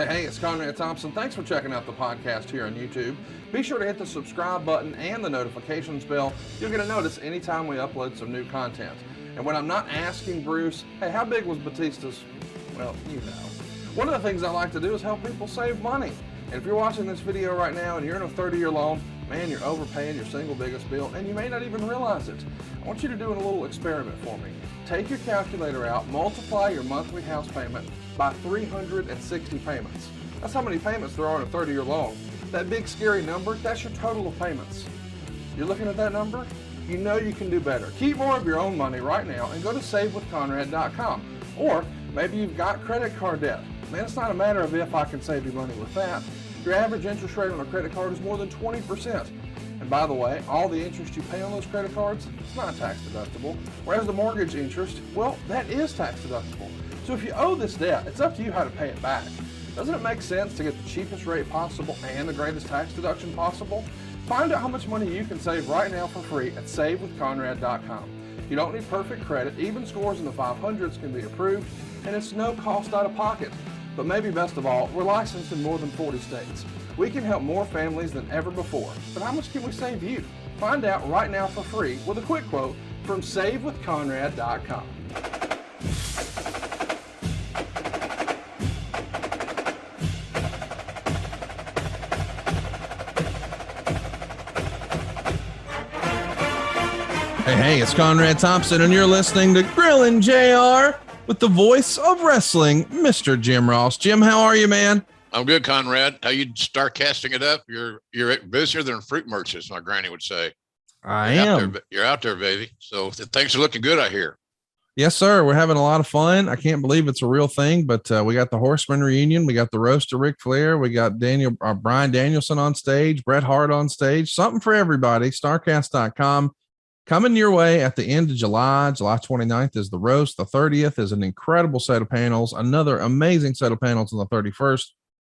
Hey, it's Conrad Thompson. Thanks for checking out the podcast here on YouTube. Be sure to hit the subscribe button and the notifications bell. You'll get a notice anytime we upload some new content. And when I'm not asking Bruce, hey, how big was Batista's? Well, you know. One of the things I like to do is help people save money. And if you're watching this video right now and you're in a 30-year loan, man, you're overpaying your single biggest bill, and you may not even realize it. I want you to do a little experiment for me. Take your calculator out, multiply your monthly house payment by 360 payments. That's how many payments there are in a 30-year loan. That big scary number, that's your total of payments. You're looking at that number? You know you can do better. Keep more of your own money right now and go to savewithconrad.com. Or maybe you've got credit card debt. Man, it's not a matter of if I can save you money with that. Your average interest rate on a credit card is more than 20%. And by the way, all the interest you pay on those credit cards, it's not tax deductible. Whereas the mortgage interest, well, that is tax deductible. So if you owe this debt, it's up to you how to pay it back. Doesn't it make sense to get the cheapest rate possible and the greatest tax deduction possible? Find out how much money you can save right now for free at savewithconrad.com. You don't need perfect credit. Even scores in the 500s can be approved, and it's no cost out of pocket. But maybe best of all, we're licensed in more than 40 states. We can help more families than ever before. But how much can we save you? Find out right now for free with a quick quote from savewithconrad.com. Hey, it's Conrad Thompson, and you're listening to Grillin' JR with the voice of wrestling, Mr. Jim Ross. Jim, how are you, man? I'm good, Conrad. How you start casting it up? You're busier than fruit merchants, my granny would say. You're out there, baby. So things are looking good, I hear. Yes, sir. We're having a lot of fun. I can't believe it's a real thing, but we got the Horseman reunion. We got the roast of Ric Flair. We got Brian Danielson on stage, Bret Hart on stage. Something for everybody. Starrcast.com. Coming your way at the end of July 29th is the roast. The 30th is an incredible set of panels. Another amazing set of panels on the 31st.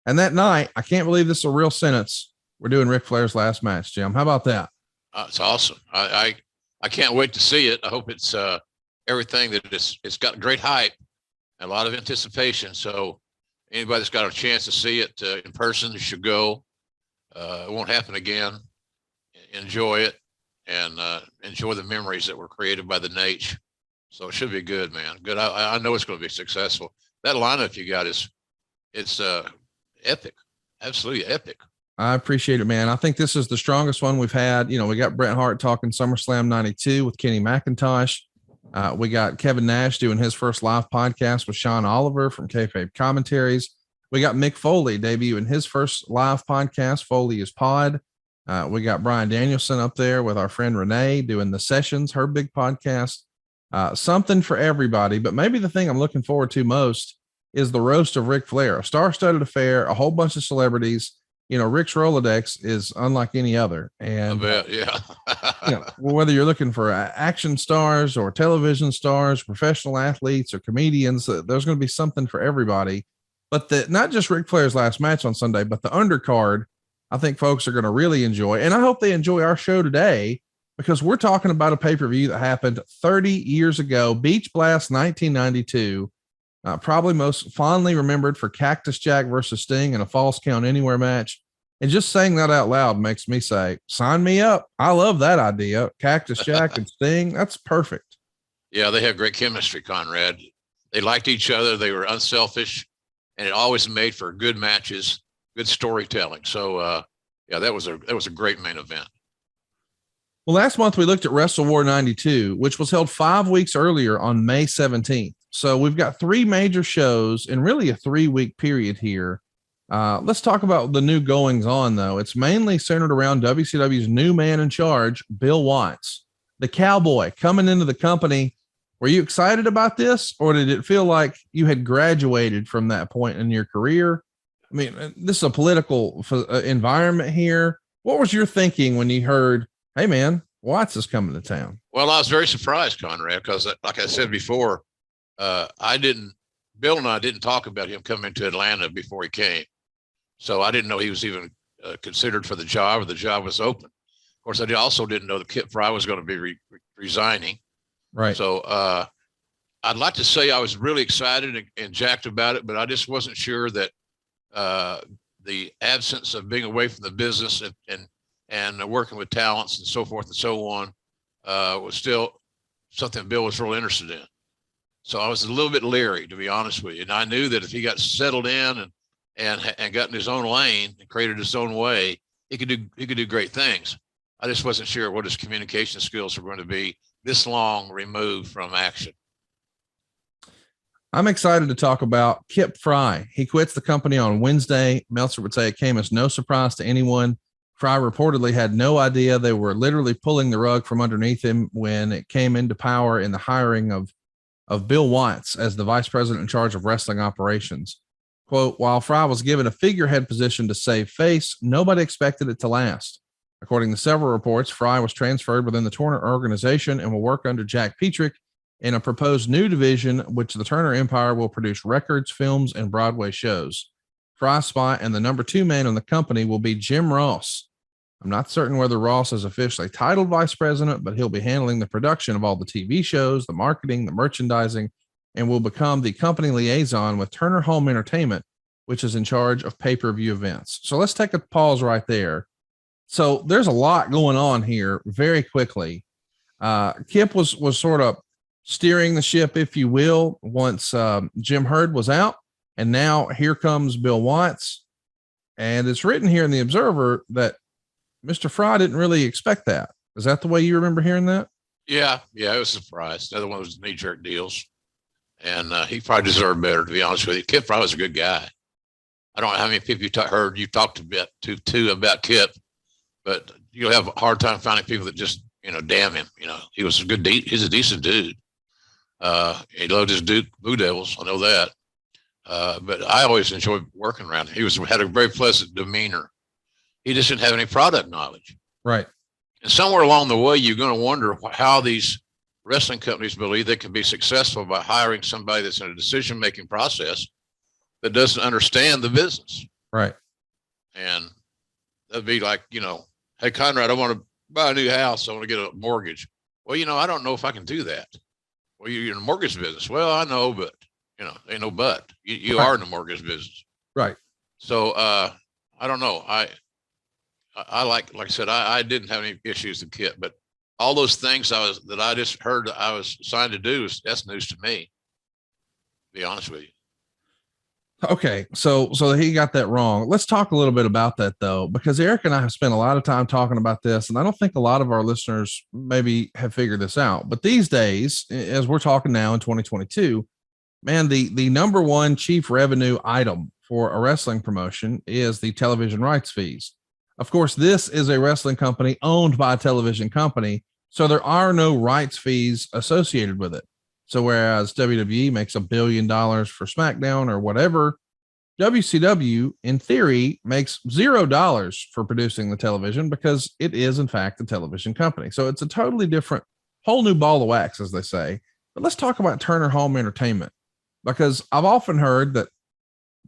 And that night, I can't believe this is a real sentence. We're doing Ric Flair's last match, Jim. How about that? It's awesome. I can't wait to see it. I hope it's everything that it's got great hype and a lot of anticipation. So anybody that's got a chance to see it in person, you should go. It won't happen again. Enjoy it. And enjoy the memories that were created by the Nate. So it should be good, man. Good. I know it's going to be successful. That lineup you got it's epic. Absolutely epic. I appreciate it, man. I think this is the strongest one we've had. You know, we got Bret Hart talking SummerSlam 92 with Kenny McIntosh. We got Kevin Nash doing his first live podcast with Sean Oliver from Kayfabe Commentaries. We got Mick Foley debuting his first live podcast, Foley is Pod. We got Brian Danielson up there with our friend Renee doing the sessions, her big podcast. Something for everybody, but maybe the thing I'm looking forward to most is the roast of Ric Flair, a star-studded affair, a whole bunch of celebrities. You know, Rick's Rolodex is unlike any other. And I bet, yeah. You know, whether you're looking for action stars or television stars, professional athletes or comedians, there's going to be something for everybody. But not just Ric Flair's last match on Sunday, but the undercard, I think folks are going to really enjoy. And I hope they enjoy our show today because we're talking about a pay-per-view that happened 30 years ago, Beach Blast 1992, probably most fondly remembered for Cactus Jack versus Sting in a Falls Count Anywhere match. And just saying that out loud makes me say, sign me up. I love that idea. Cactus Jack and Sting. That's perfect. Yeah, they have great chemistry, Conrad. They liked each other. They were unselfish, and it always made for good matches. Good storytelling. So, yeah, that was a great main event. Well, last month we looked at Wrestle War 92, which was held 5 weeks earlier on May 17th. So we've got three major shows in really a 3-week period here. Let's talk about the new goings on, though. It's mainly centered around WCW's new man in charge, Bill Watts, the cowboy coming into the company. Were you excited about this, or did it feel like you had graduated from that point in your career? I mean, this is a political environment here. What was your thinking when you heard, hey, man, Watts is coming to town? Well, I was very surprised, Conrad, because like I said before, Bill and I didn't talk about him coming to Atlanta before he came. So I didn't know he was even considered for the job or the job was open. Of course, I also didn't know that Kip Fry was going to be resigning. Right. So I'd like to say I was really excited and jacked about it, but I just wasn't sure that the absence of being away from the business and working with talents and so forth and so on was still something Bill was real interested in. So I was a little bit leery, to be honest with you. And I knew that if he got settled in and got in his own lane and created his own way, he could do great things. I just wasn't sure what his communication skills were going to be this long removed from action. I'm excited to talk about Kip Fry. He quits the company on Wednesday. Meltzer would say it came as no surprise to anyone. Fry reportedly had no idea they were literally pulling the rug from underneath him when it came into power in the hiring of Bill Watts as the vice president in charge of wrestling operations. Quote, while Fry was given a figurehead position to save face, nobody expected it to last. According to several reports, Fry was transferred within the Turner organization and will work under Jack Petrick in a proposed new division, which the Turner Empire will produce records, films, and Broadway shows. Fry's spot and the number 2 man in the company will be Jim Ross. I'm not certain whether Ross is officially titled vice president, but he'll be handling the production of all the TV shows, the marketing, the merchandising, and will become the company liaison with Turner Home Entertainment, which is in charge of pay-per-view events. So let's take a pause right there. So there's a lot going on here very quickly. Kip was sort of steering the ship, if you will, once Jim Herd was out. And now here comes Bill Watts. And it's written here in the Observer that Mr. Fry didn't really expect that. Is that the way you remember hearing that? Yeah, it was a surprise. The other one was knee-jerk deals. And he probably deserved better, to be honest with you. Kip Fry was a good guy. I don't know how many people you talked about Kip, but you'll have a hard time finding people that just, damn him. He was he's a decent dude. He loved his Blue Devils. I know that. But I always enjoyed working around him. He had a very pleasant demeanor. He just didn't have any product knowledge. Right. And somewhere along the way, you're going to wonder how these wrestling companies believe they can be successful by hiring somebody that's in a decision-making process that doesn't understand the business. Right. And that'd be like, hey, Conrad, I want to buy a new house. I want to get a mortgage. Well, I don't know if I can do that. Well, you're in the mortgage business. Well, I know, but ain't no but. You right. are in the mortgage business. Right. So I don't know. I like I said, I didn't have any issues with Kit, but all those things that I just heard I was assigned to do, that's news to me, to be honest with you. Okay. So he got that wrong. Let's talk a little bit about that though, because Eric and I have spent a lot of time talking about this, and I don't think a lot of our listeners maybe have figured this out, but these days, as we're talking now in 2022, man, the number one chief revenue item for a wrestling promotion is the television rights fees. Of course, this is a wrestling company owned by a television company, so there are no rights fees associated with it. So whereas WWE makes $1 billion for SmackDown or whatever, WCW in theory makes $0 for producing the television because it is in fact a television company. So it's a totally different, whole new ball of wax, as they say. But let's talk about Turner Home Entertainment, because I've often heard that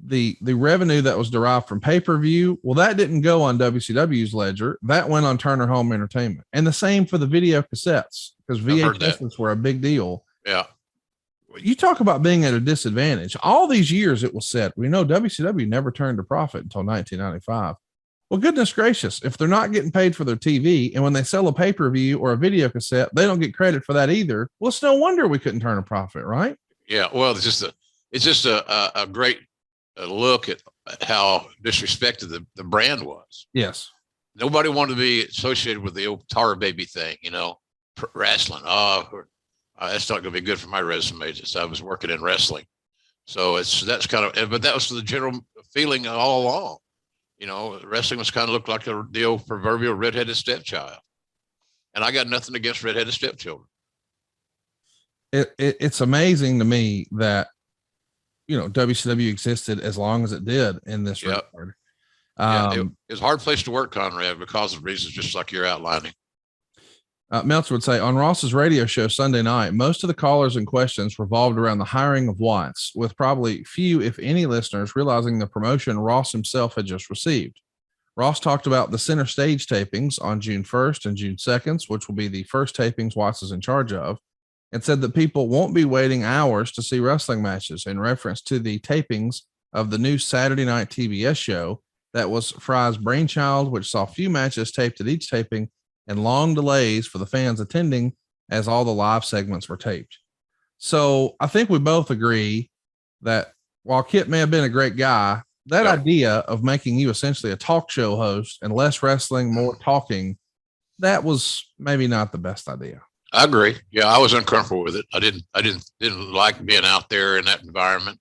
the revenue that was derived from pay-per-view, well, that didn't go on WCW's ledger. That went on Turner Home Entertainment. And the same for the video cassettes, because VHSs were a big deal. Yeah. You talk about being at a disadvantage. All these years it was said, we know WCW never turned a profit until 1995. Well, goodness gracious, if they're not getting paid for their TV, and when they sell a pay-per-view or a video cassette, they don't get credit for that either. Well, it's no wonder we couldn't turn a profit, right? Yeah. Well, it's just a great look at how disrespected the brand was. Yes. Nobody wanted to be associated with the old tar baby thing, wrestling. That's not going to be good for my resume. Just I was working in wrestling. So that's kind of, but that was the general feeling all along. Wrestling was kind of looked like the old proverbial redheaded stepchild. And I got nothing against redheaded stepchildren. It's amazing to me that, WCW existed as long as it did in this regard. It was a hard place to work, Conrad, because of reasons just like you're outlining. Meltzer would say on Ross's radio show Sunday night, most of the callers and questions revolved around the hiring of Watts, with probably few, if any, listeners realizing the promotion Ross himself had just received. Ross talked about the center stage tapings on June 1st and June 2nd, which will be the first tapings Watts is in charge of, and said that people won't be waiting hours to see wrestling matches in reference to the tapings of the new Saturday night TBS show that was Fry's brainchild, which saw few matches taped at each taping and long delays for the fans attending as all the live segments were taped. So I think we both agree that while Kit may have been a great guy, that idea of making you essentially a talk show host and less wrestling, more talking, that was maybe not the best idea. I agree. Yeah, I was uncomfortable with it. I didn't like being out there in that environment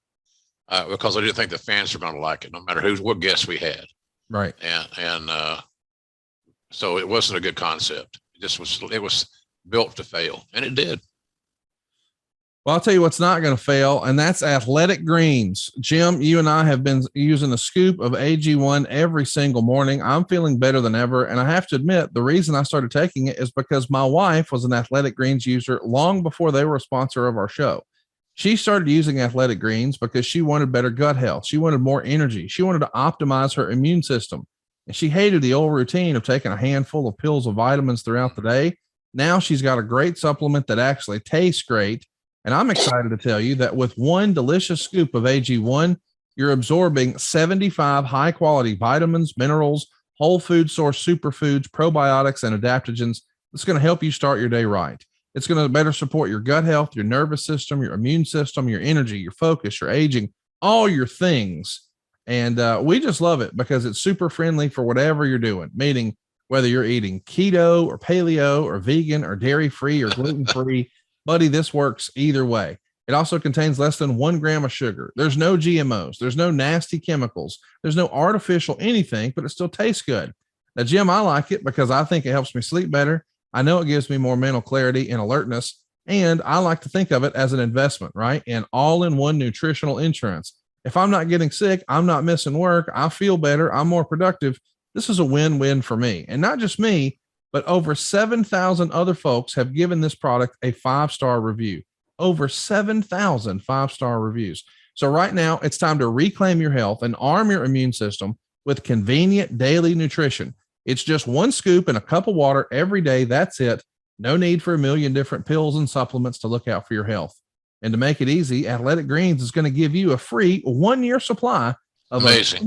because I didn't think the fans were going to like it, no matter what guests we had. Right. And so it wasn't a good concept. It was built to fail, and it did. Well, I'll tell you what's not going to fail, and that's athletic greens. Jim, you and I have been using a scoop of AG1 every single morning. I'm feeling better than ever, and I have to admit, the reason I started taking it is because my wife was an athletic greens user long before they were a sponsor of our show. She started using athletic greens because she wanted better gut health. She wanted more energy. She wanted to optimize her immune system, and she hated the old routine of taking a handful of pills of vitamins throughout the day. Now she's got a great supplement that actually tastes great. And I'm excited to tell you that with one delicious scoop of AG1, you're absorbing 75 high quality vitamins, minerals, whole food source superfoods, probiotics, and adaptogens. It's going to help you start your day right. It's going to better support your gut health, your nervous system, your immune system, your energy, your focus, your aging, all your things. And we just love it because it's super friendly for whatever you're doing, meaning whether you're eating keto or paleo or vegan or dairy free or gluten free. Buddy, this works either way. It also contains less than 1 gram of sugar. There's no GMOs. There's no nasty chemicals. There's no artificial anything, but it still tastes good. Now, Jim, I like it because I think it helps me sleep better. I know it gives me more mental clarity and alertness. And I like to think of it as an investment, right? And all-in-one nutritional insurance. If I'm not getting sick, I'm not missing work. I feel better. I'm more productive. This is a win-win for me. And not just me, but over 7,000 other folks have given this product a 5-star review. Over 7,000 5-star reviews. So right now it's time to reclaim your health and arm your immune system with convenient daily nutrition. It's just 1 scoop in a cup of water every day. That's it. No need for a million different pills and supplements to look out for your health. And to make it easy, Athletic Greens is going to give you a free 1-year supply of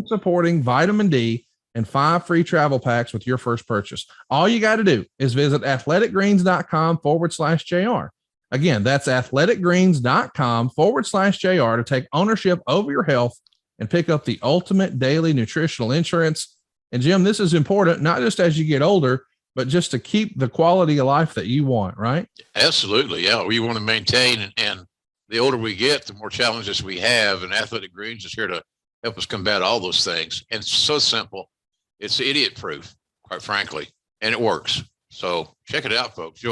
supporting vitamin D and 5 free travel packs with your first purchase. All you got to do is visit athleticgreens.com/JR. Again, that's athleticgreens.com/JR to take ownership over your health and pick up the ultimate daily nutritional insurance. And Jim, this is important, not just as you get older, but just to keep the quality of life that you want, right? Absolutely. Yeah. We want to maintain, and the older we get, the more challenges we have. And Athletic Greens is here to help us combat all those things. And it's so simple. It's idiot proof, quite frankly, and it works. So check it out, folks.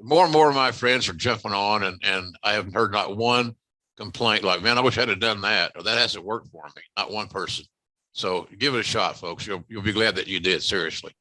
More and more of my friends are jumping on, and I haven't heard not one complaint like, man, I wish I'd have done that, or that hasn't worked for me. Not one person. So give it a shot, folks. You'll be glad that you did. Seriously.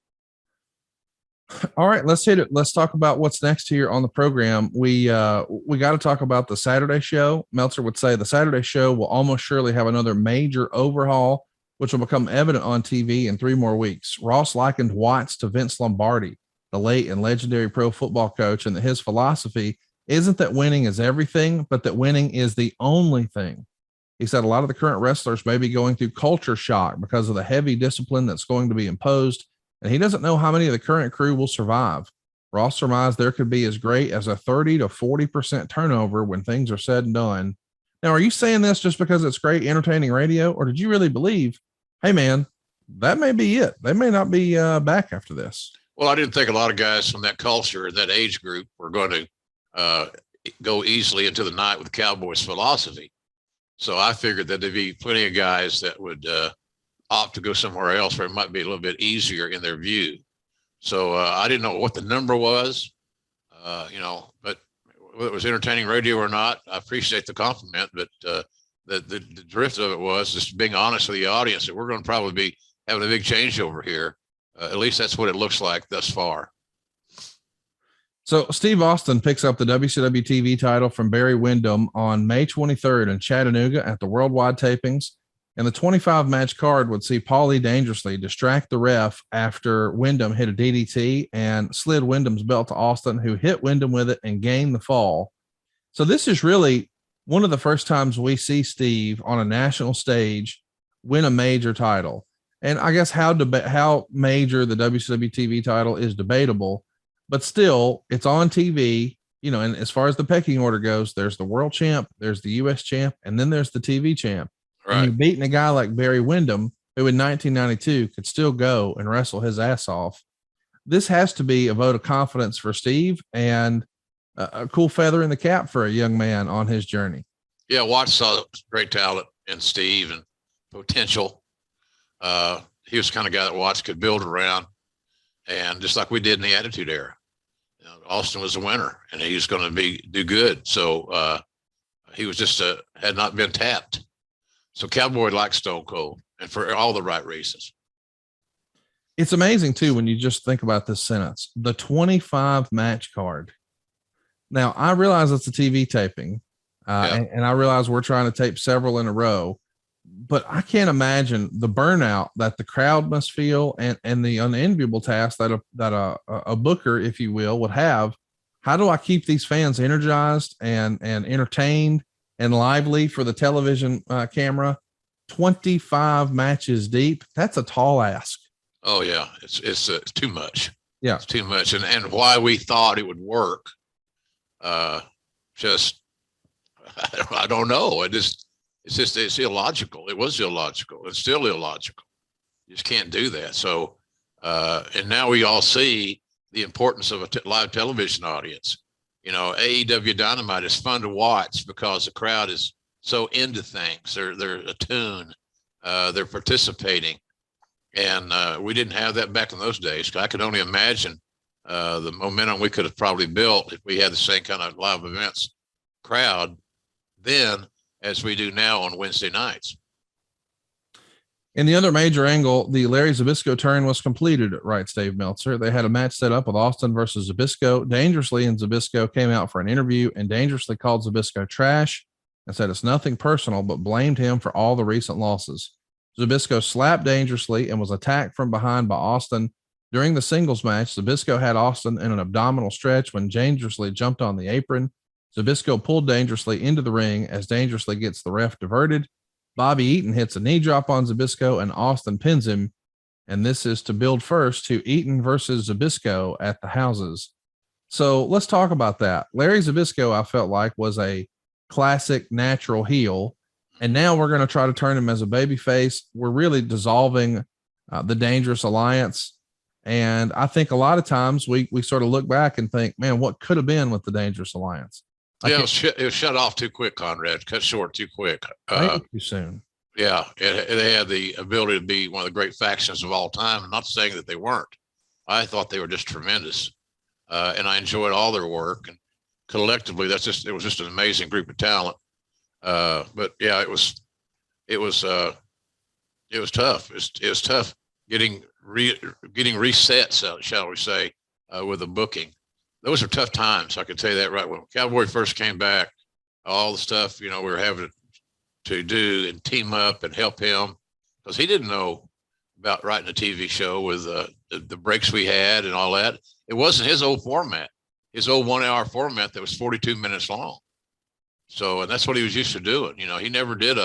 All right, let's hit it. Let's talk about what's next here on the program. We got to talk about the Saturday show. Meltzer would say the Saturday show will almost surely have another major overhaul, which will become evident on TV in 3 more weeks. Ross likened Watts to Vince Lombardi, the late and legendary pro football coach, and that his philosophy isn't that winning is everything, but that winning is the only thing. He said a lot of the current wrestlers may be going through culture shock because of the heavy discipline that's going to be imposed, and he doesn't know how many of the current crew will survive. Ross surmised there could be as great as a 30 to 40% turnover when things are said and done. Now, are you saying this just because it's great entertaining radio, or did you really believe, hey man, that may be it? They may not be back after this. Well, I didn't think a lot of guys from that culture, that age group, were going to go easily into the night with Cowboys philosophy. So I figured that there'd be plenty of guys that would opt to go somewhere else where it might be a little bit easier in their view. So I didn't know what the number was, but whether it was entertaining radio or not, I appreciate the compliment, but the drift of it was just being honest with the audience that we're going to probably be having a big changeover here. At least that's what it looks like thus far. So Steve Austin picks up the WCW TV title from Barry Windham on May 23rd in Chattanooga at the Worldwide Tapings. And the 25-match card would see Paulie Dangerously distract the ref after Windham hit a DDT and slid Windham's belt to Austin, who hit Windham with it and gained the fall. So this is really one of the first times we see Steve on a national stage win a major title. And I guess how major the WCW TV title is debatable, but still it's on TV, you know, and as far as the pecking order goes, there's the world champ, there's the US champ, and then there's the TV champ. Right. And you're beating a guy like Barry Windham, who in 1992 could still go and wrestle his ass off. This has to be a vote of confidence for Steve and a cool feather in the cap for a young man on his journey. Yeah, Watts saw great talent in Steve and potential. He was the kind of guy that Watts could build around, and just like we did in the Attitude Era. You know, Austin was a winner, and he was going to do good. So he was just had not been tapped. So Cowboy likes Stone Cold, and for all the right reasons. It's amazing too when you just think about this sentence: the 25 match card. Now I realize it's a TV taping, and I realize we're trying to tape several in a row. But I can't imagine the burnout that the crowd must feel and the unenviable task that a booker, if you will, would have. How do I keep these fans energized and entertained and lively for the television camera? 25 matches deep. That's a tall ask. Oh yeah. It's too much. Yeah. It's too much. And why we thought it would work. Just, I don't know. It's illogical. It was illogical. It's still illogical. You just can't do that. So, and now we all see the importance of a live television audience. You know, AEW Dynamite is fun to watch because the crowd is so into things. They're attuned. They're participating. And we didn't have that back in those days. I could only imagine the momentum we could have probably built if we had the same kind of live events crowd then as we do now on Wednesday nights. In the other major angle, the Larry Zbyszko turn was completed, writes Dave Meltzer. They had a match set up with Austin versus Zbyszko. Dangerously, and Zbyszko came out for an interview and dangerously called Zbyszko trash and said it's nothing personal, but blamed him for all the recent losses. Zbyszko slapped Dangerously and was attacked from behind by Austin. During the singles match, Zbyszko had Austin in an abdominal stretch when Dangerously jumped on the apron. Zbyszko pulled Dangerously into the ring as Dangerously gets the ref diverted. Bobby Eaton hits a knee drop on Zbyszko and Austin pins him. And this is to build first to Eaton versus Zbyszko at the houses. So let's talk about that. Larry Zbyszko, I felt like, was a classic natural heel. And now we're going to try to turn him as a babyface. We're really dissolving the Dangerous Alliance. And I think a lot of times we sort of look back and think, man, what could have been with the Dangerous Alliance? Yeah, it was shut off too quick, Conrad. Cut short too quick. Too soon. Yeah, they had the ability to be one of the great factions of all time. I'm not saying that they weren't. I thought they were just tremendous, and I enjoyed all their work. And collectively, it was just an amazing group of talent. But yeah, it was tough. It was tough getting reset, shall we say, with the booking. Those are tough times. I can tell you that right. When Cowboy first came back, all the stuff, we were having to do and team up and help him because he didn't know about writing a TV show with the breaks we had and all that. It wasn't his old format, his old 1 hour format that was 42 minutes long. So, and that's what he was used to doing. He never did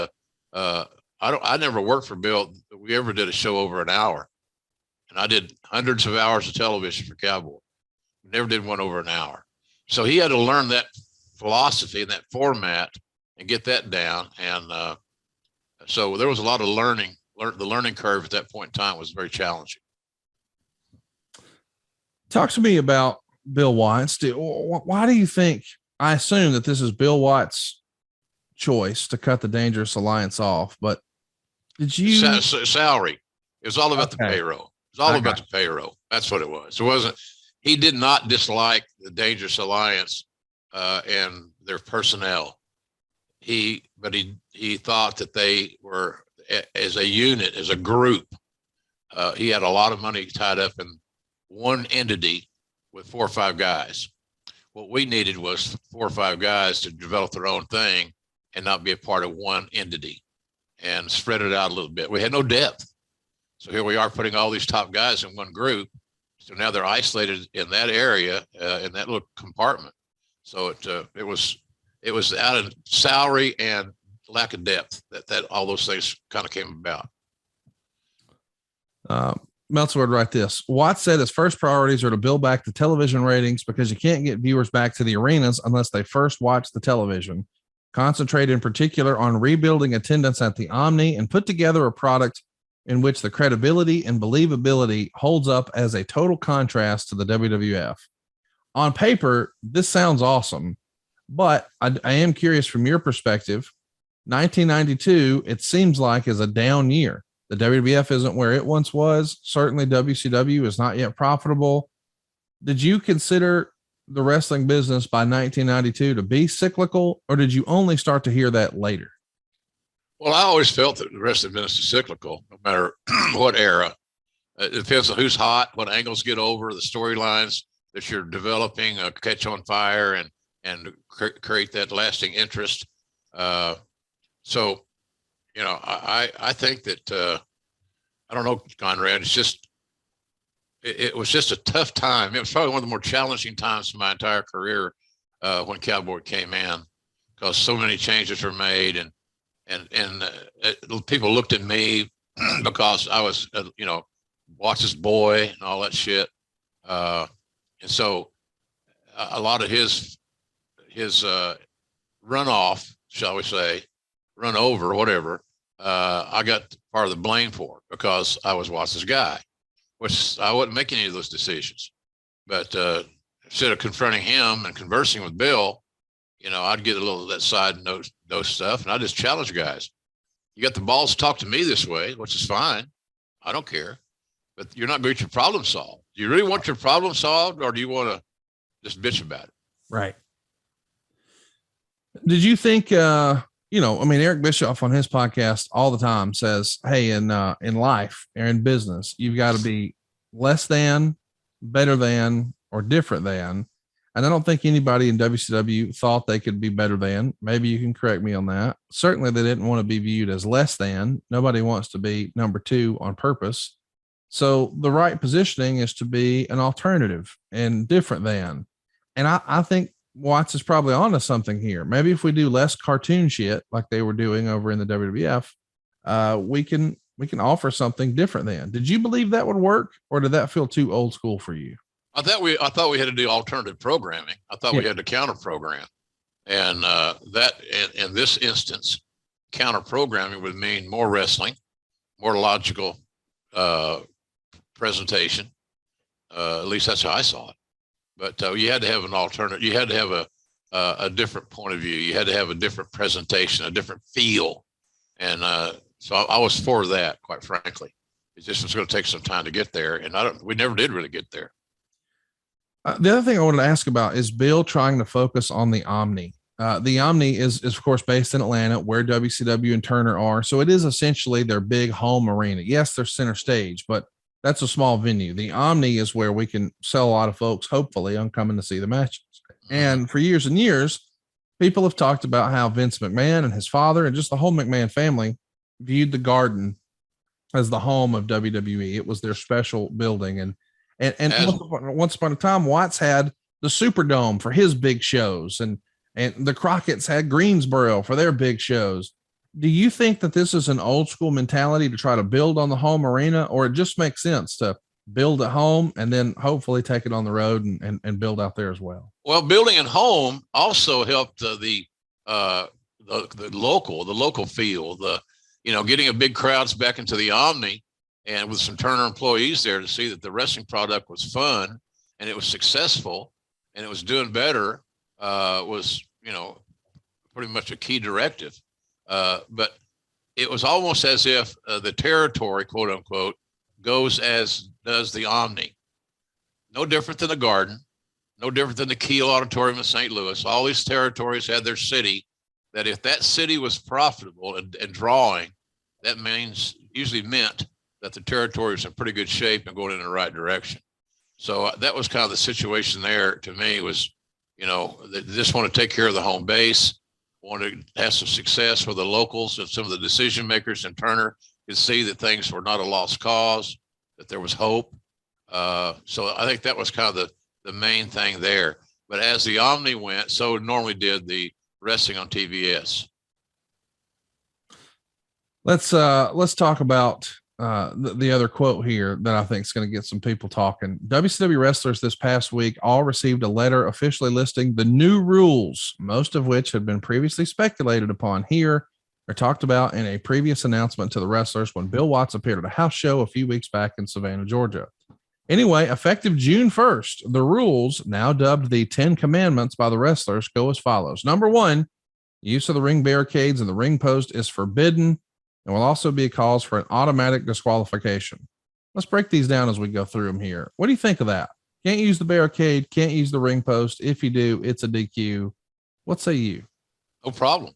I never worked for Bill. We ever did a show over an hour, and I did hundreds of hours of television for Cowboy. Never did one over an hour. So he had to learn that philosophy and that format and get that down. And so there was a lot of learning. The learning curve at that point in time was very challenging. Talk to me about Bill Watts. Why do you think, I assume that this is Bill Watts' choice to cut the Dangerous Alliance off, but did you? Salary. It was all about the payroll. It was all about the payroll. That's what it was. It wasn't. He did not dislike the Dangerous Alliance and their personnel. He thought that they were, as a unit, as a group, he had a lot of money tied up in one entity with 4 or 5 guys. What we needed was 4 or 5 guys to develop their own thing and not be a part of one entity and spread it out a little bit. We had no depth. So here we are putting all these top guys in one group. So now they're isolated in that area, in that little compartment. So it was it was out of salary and lack of depth that all those things kind of came about. Meltzer would write this. Watts said his first priorities are to build back the television ratings because you can't get viewers back to the arenas unless they first watch the television. Concentrate in particular on rebuilding attendance at the Omni and put together a product in which the credibility and believability holds up as a total contrast to the WWF. On paper, this sounds awesome, but I am curious from your perspective. 1992, it seems like, is a down year. The WWF isn't where it once was. Certainly WCW is not yet profitable. Did you consider the wrestling business by 1992 to be cyclical, or did you only start to hear that later? Well, I always felt that the wrestling business is cyclical, no matter what era. It depends on who's hot, what angles get over, the storylines that you're developing, catch on fire and create that lasting interest. So, you know, I think that, I don't know, Conrad, it was just a tough time. It was probably one of the more challenging times in my entire career when Cowboy came in, because so many changes were made and people looked at me because I was, you know, Watts' boy and all that shit. And so a lot of his runoff, shall we say, run over, whatever, I got part of the blame for because I was Watts' guy, which I wasn't making any of those decisions. But instead of confronting him and conversing with Bill, you know, I'd get a little of that side note stuff, and I just challenge guys. You got the balls to talk to me this way, which is fine. I don't care, but you're not going to get your problem solved. Do you really want your problem solved, or do you want to just bitch about it? Right. Did you think, you know, I mean, Eric Bischoff on his podcast all the time says, hey, in life or in business, you've got to be less than, better than, or different than. And I don't think anybody in WCW thought they could be better than. Maybe you can correct me on that. Certainly they didn't want to be viewed as less than. Nobody wants to be number two on purpose. So the right positioning is to be an alternative and different than. And I think Watts is probably onto something here. Maybe if we do less cartoon shit like they were doing over in the WWF, we can offer something different than. Did you believe that would work, or did that feel too old school for you? I thought we had to do alternative programming. I thought we had to counter program, and that in this instance, counter programming would mean more wrestling, more logical presentation. At least that's how I saw it. But you had to have an alternative. You had to have a different point of view. You had to have a different presentation, a different feel, and so I was for that. Quite frankly, it just was going to take some time to get there, and we never did really get there. The other thing I wanted to ask about is Bill trying to focus on the Omni. The Omni is of course based in Atlanta, where WCW and Turner are. So it is essentially their big home arena. Yes, they're center stage, but that's a small venue. The Omni is where we can sell a lot of folks, hopefully, on coming to see the matches. And for years and years, people have talked about how Vince McMahon and his father and just the whole McMahon family viewed the Garden as the home of WWE. It was their special building. And once upon a time, Watts had the Superdome for his big shows, and the Crockett's had Greensboro for their big shows. Do you think that this is an old school mentality to try to build on the home arena, or it just makes sense to build at home and then hopefully take it on the road and build out there as well? Well, building at home also helped the local feel, getting a big crowds back into the Omni, and with some Turner employees there to see that the wrestling product was fun and it was successful and it was doing better was, pretty much a key directive. But it was almost as if the territory, quote unquote, goes as does the Omni. No different than the Garden, no different than the Kiel Auditorium in St. Louis. All these territories had their city, that if that city was profitable and drawing, that usually meant that the territory was in pretty good shape and going in the right direction. So that was kind of the situation there to me was, they just want to take care of the home base, want to have some success for the locals, and some of the decision makers in Turner could see that things were not a lost cause, that there was hope. So I think that was kind of the main thing there. But as the Omni went, so normally did the wrestling on TBS. Let's talk about the other quote here that I think is going to get some people talking. WCW wrestlers this past week all received a letter officially listing the new rules, most of which had been previously speculated upon here or talked about in a previous announcement to the wrestlers when Bill Watts appeared at a house show a few weeks back in Savannah, Georgia. Anyway, effective June 1st, the rules, now dubbed the 10 Commandments by the wrestlers, go as follows. Number 1, use of the ring barricades and the ring post is forbidden and will also be a cause for an automatic disqualification. Let's break these down as we go through them here. What do you think of that? Can't use the barricade, can't use the ring post. If you do, it's a DQ. What say you? No problem.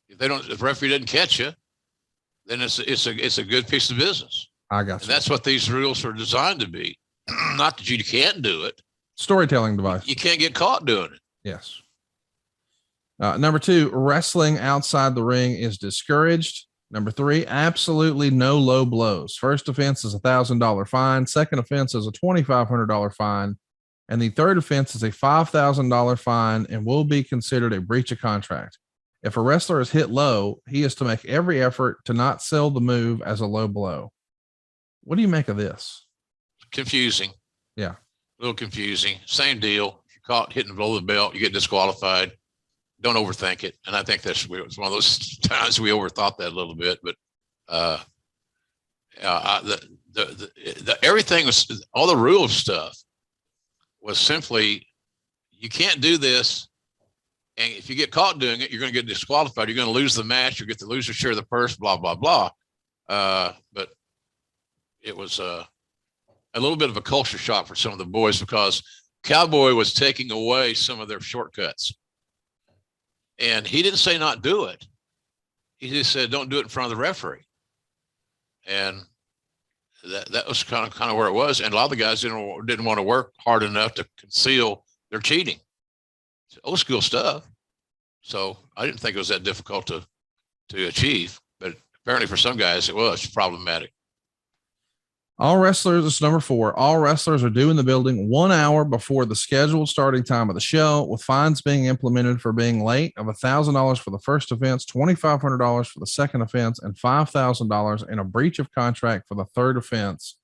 If the referee doesn't catch you, then it's a good piece of business. I got you. And that's what these rules are designed to be. Not that you can't do it. Storytelling device. You can't get caught doing it. Yes. Number 2, wrestling outside the ring is discouraged. Number 3, absolutely no low blows. First offense is $1,000 fine. Second offense is a $2,500 fine. And the third offense is a $5,000 fine and will be considered a breach of contract. If a wrestler is hit low, he is to make every effort to not sell the move as a low blow. What do you make of this? Confusing. Yeah. A little confusing. Same deal. If you're caught hitting below the belt, you get disqualified. Don't overthink it. And I think it's one of those times we overthought that a little bit, but everything was, all the rules stuff was simply, you can't do this. And if you get caught doing it, you're going to get disqualified. You're going to lose the match. You get the loser share of the purse, blah, blah, blah. But it was a little bit of a culture shock for some of the boys because Cowboy was taking away some of their shortcuts. And he didn't say not do it. He just said, don't do it in front of the referee. And that was kind of where it was. And a lot of the guys didn't want to work hard enough to conceal their cheating. It's old school stuff. So I didn't think it was that difficult to achieve, but apparently for some guys it was problematic. All wrestlers, this is number 4. All wrestlers are due in the building 1 hour before the scheduled starting time of the show, with fines being implemented for being late of $1,000 for the first offense, $2,500 for the second offense, and $5,000 in a breach of contract for the third offense.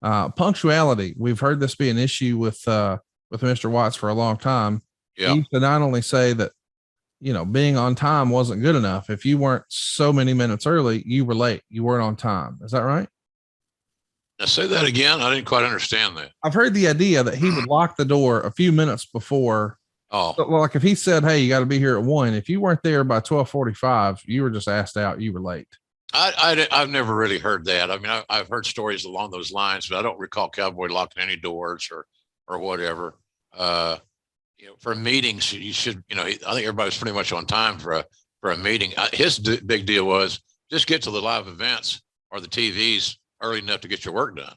Punctuality. We've heard this be an issue with Mr. Watts for a long time. Yeah. He used to not only say that, being on time wasn't good enough. If you weren't so many minutes early, you were late. You weren't on time. Is that right? Now say that again. I didn't quite understand that. I've heard the idea that he would lock the door a few minutes before. Oh, well, like if he said, "Hey, you got to be here at 1," if you weren't there by 12:45, you were just asked out. You were late. I've never really heard that. I mean, I've heard stories along those lines, but I don't recall Cowboy locking any doors or whatever. For meetings, you should. I think everybody was pretty much on time for a meeting. His big deal was just get to the live events or the TVs early enough to get your work done.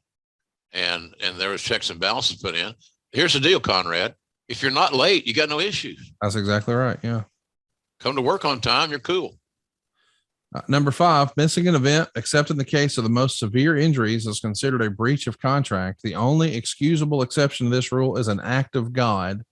And there was checks and balances put in. Here's the deal, Conrad. If you're not late, you got no issues. That's exactly right. Yeah. Come to work on time. You're cool. Number 5, missing an event, except in the case of the most severe injuries, is considered a breach of contract. The only excusable exception to this rule is an act of God.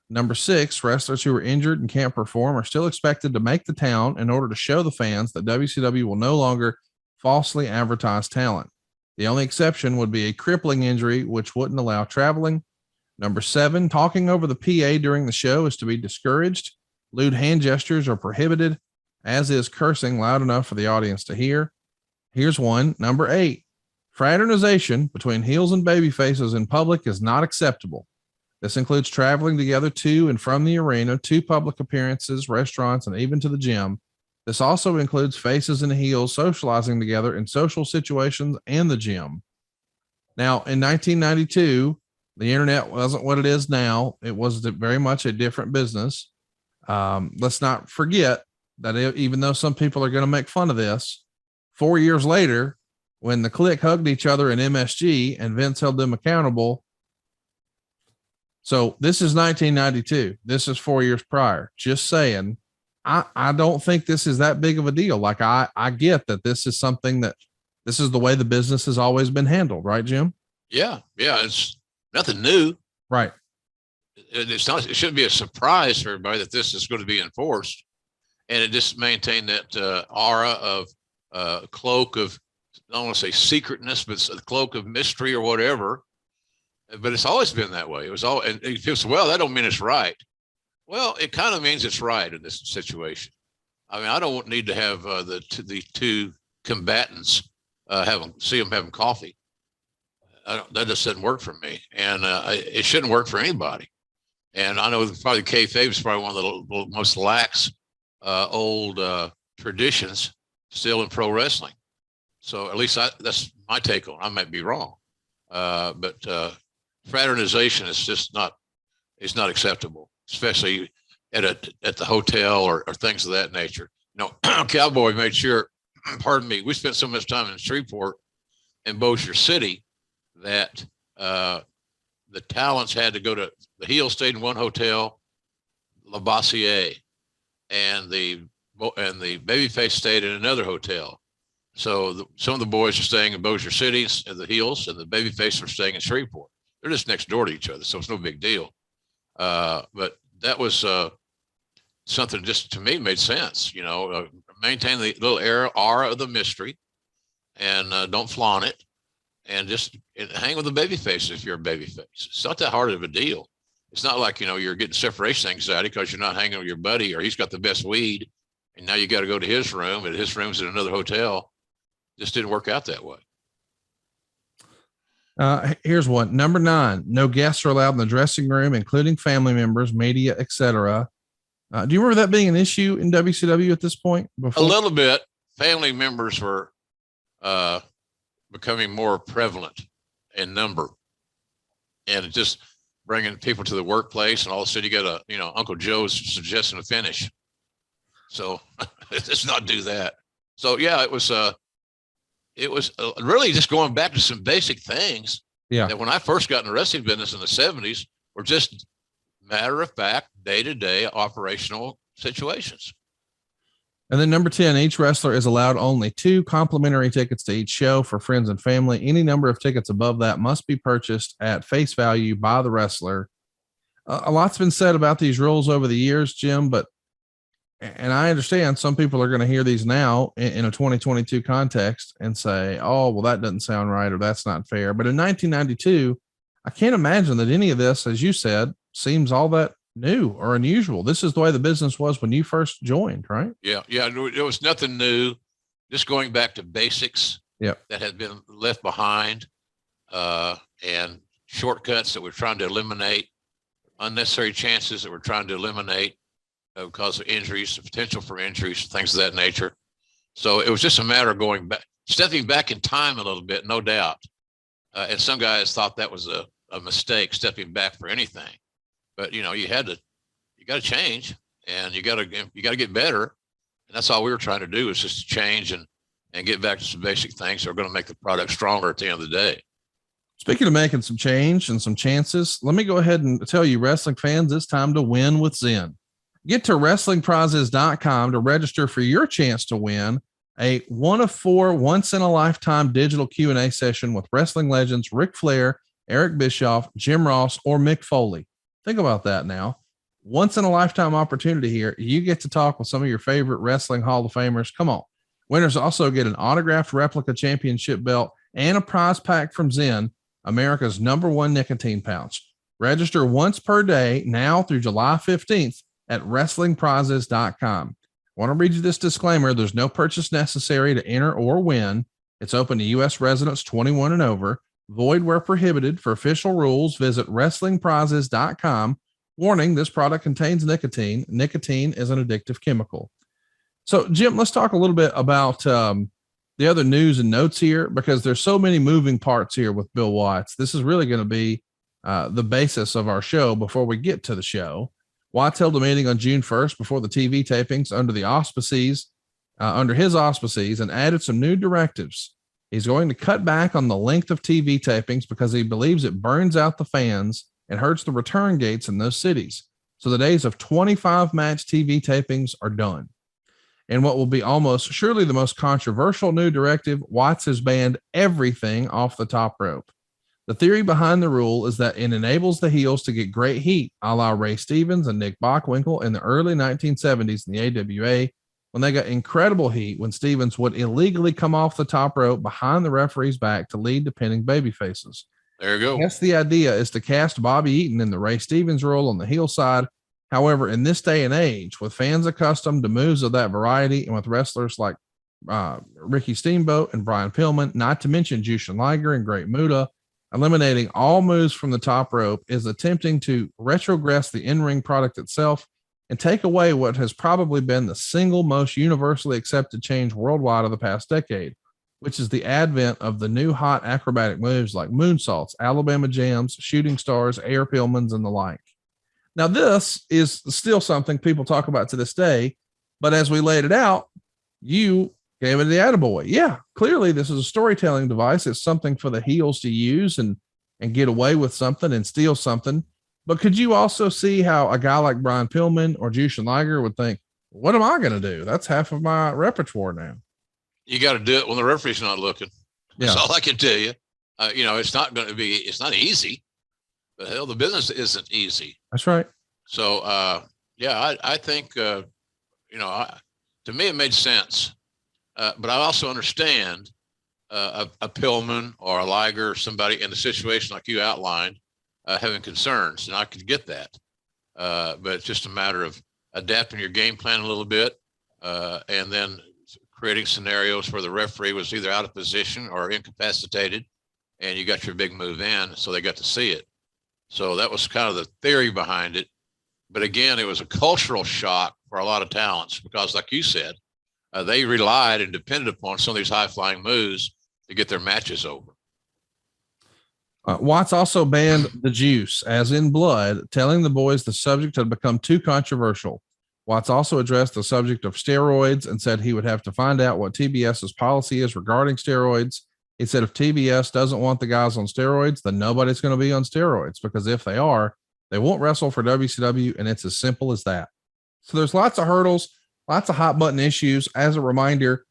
Number 6, wrestlers who are injured and can't perform are still expected to make the town in order to show the fans that WCW will no longer falsely advertise talent. The only exception would be a crippling injury, which wouldn't allow traveling. Number 7, talking over the PA during the show is to be discouraged. Lewd hand gestures are prohibited, as is cursing loud enough for the audience to hear. Here's one. Number 8, fraternization between heels and baby faces in public is not acceptable. This includes traveling together to and from the arena, to public appearances, restaurants, and even to the gym. This also includes faces and heels socializing together in social situations and the gym. Now, in 1992, the internet wasn't what it is now. It was very much a different business. Let's not forget that even though some people are going to make fun of this, 4 years later, when the Clique hugged each other in MSG and Vince held them accountable. So this is 1992. This is 4 years prior. Just saying. I don't think this is that big of a deal. Like I get that this is something that this is the way the business has always been handled. Right, Jim? Yeah. It's nothing new. Right. it shouldn't be a surprise for everybody that this is going to be enforced. And it just maintained that aura of cloak of, I don't want to say secretness, but a cloak of mystery or whatever. But it's always been that way. It was all, and people say, well, that don't mean it's right. Well, it kind of means it's right in this situation. I mean, I don't need to have the two combatants see them having coffee. That just doesn't work for me, and it shouldn't work for anybody. And I know probably kayfabe is probably one of the most lax old traditions still in pro wrestling. So at least that's my take on it. I might be wrong, but fraternization is just not acceptable, especially at the hotel or things of that nature. You know, Cowboy made sure, pardon me, we spent so much time in Shreveport and Bossier City that the talents had to go to the heel stayed in one hotel, Lavoisier, and the babyface stayed in another hotel. So some of the boys are staying in Bossier City, the heels, and the babyface are staying in Shreveport. They're just next door to each other, so it's no big deal. But that was something just to me made sense. You know, maintain the little aura of the mystery, and don't flaunt it, and just hang with the babyface if you're a babyface. It's not that hard of a deal. It's not like, you know, you're getting separation anxiety because you're not hanging with your buddy or he's got the best weed, and now you got to go to his room, and his room's in another hotel. Just didn't work out that way. Here's one. Number 9, no guests are allowed in the dressing room, including family members, media, etc. Do you remember that being an issue in WCW at this point? Before? A little bit. Family members were becoming more prevalent in number, and just bringing people to the workplace, and all of a sudden you got Uncle Joe's suggesting a finish. So let's not do that. So yeah, it was really just going back to some basic things. Yeah. That when I first got in the wrestling business in the 70s were just matter of fact, day-to-day operational situations. And then number 10, each wrestler is allowed only 2 complimentary tickets to each show for friends and family. Any number of tickets above that must be purchased at face value by the wrestler. A lot's been said about these rules over the years, Jim, and I understand some people are going to hear these now in a 2022 context and say, oh, well, that doesn't sound right, or that's not fair. But in 1992, I can't imagine that any of this, as you said, seems all that new or unusual. This is the way the business was when you first joined, right? Yeah. There was nothing new, just going back to basics that had been left behind, and shortcuts that we're trying to eliminate, unnecessary chances that we're trying to eliminate because of injuries, the potential for injuries, things of that nature. So it was just a matter of going back, stepping back in time a little bit, no doubt. And some guys thought that was a mistake, stepping back for anything. But you got to change, and you got to get better. And that's all we were trying to do, is just to change and get back to some basic things that are going to make the product stronger at the end of the day. Speaking of making some change and some chances, let me go ahead and tell you, wrestling fans, it's time to win with Zen. Get to wrestlingprizes.com to register for your chance to win a 1 of 4 once-in-a-lifetime digital Q&A session with wrestling legends Ric Flair, Eric Bischoff, Jim Ross, or Mick Foley. Think about that now. Once-in-a-lifetime opportunity here. You get to talk with some of your favorite wrestling Hall of Famers. Come on. Winners also get an autographed replica championship belt and a prize pack from Zen, America's #1 nicotine pouch. Register once per day now through July 15th at wrestlingprizes.com. I want to read you this disclaimer. There's no purchase necessary to enter or win. It's open to U.S. residents 21 and over. Void where prohibited. For official rules, visit wrestlingprizes.com. Warning, this product contains nicotine. Nicotine is an addictive chemical. So, Jim, let's talk a little bit about the other news and notes here, because there's so many moving parts here with Bill Watts. This is really going to be the basis of our show before we get to the show. Watts held a meeting on June 1st before the TV tapings under his auspices, and added some new directives. He's going to cut back on the length of TV tapings because he believes it burns out the fans and hurts the return gates in those cities. So the days of 25 match TV tapings are done. And what will be almost surely the most controversial new directive, Watts has banned everything off the top rope. The theory behind the rule is that it enables the heels to get great heat, a la Ray Stevens and Nick Bockwinkel in the early 1970s in the AWA, when they got incredible heat when Stevens would illegally come off the top rope behind the referee's back to lead the pinning baby faces. There you go. Yes, the idea is to cast Bobby Eaton in the Ray Stevens role on the heel side. However, in this day and age, with fans accustomed to moves of that variety and with wrestlers like Ricky Steamboat and Brian Pillman, not to mention Jushin Liger and Great Muta, eliminating all moves from the top rope is attempting to retrogress the in-ring product itself and take away what has probably been the single most universally accepted change worldwide of the past decade, which is the advent of the new hot acrobatic moves like moonsaults, Alabama jams, shooting stars, air Pillmans, and the like. Now, this is still something people talk about to this day, but as we laid it out, you gave it the attaboy. Yeah, clearly this is a storytelling device. It's something for the heels to use and get away with something and steal something. But could you also see how a guy like Brian Pillman or Jushin Liger would think, what am I going to do? That's half of my repertoire now. You got to do it when the referee's not looking. That's all I can tell you. It's not easy, but hell, the business isn't easy. That's right. So, I think, to me, it made sense. But I also understand a Pillman or a Liger or somebody in a situation like you outlined having concerns, and I could get that. But it's just a matter of adapting your game plan a little bit and then creating scenarios where the referee was either out of position or incapacitated, and you got your big move in, so they got to see it. So that was kind of the theory behind it. But again, it was a cultural shock for a lot of talents because, like you said, they relied and depended upon some of these high-flying moves to get their matches over. Watts also banned the juice, as in blood, telling the boys the subject had become too controversial. Watts also addressed the subject of steroids and said he would have to find out what TBS's policy is regarding steroids. He said if TBS doesn't want the guys on steroids, then nobody's going to be on steroids, because if they are, they won't wrestle for WCW, and it's as simple as that. So there's lots of hurdles, lots of hot button issues. As a reminder,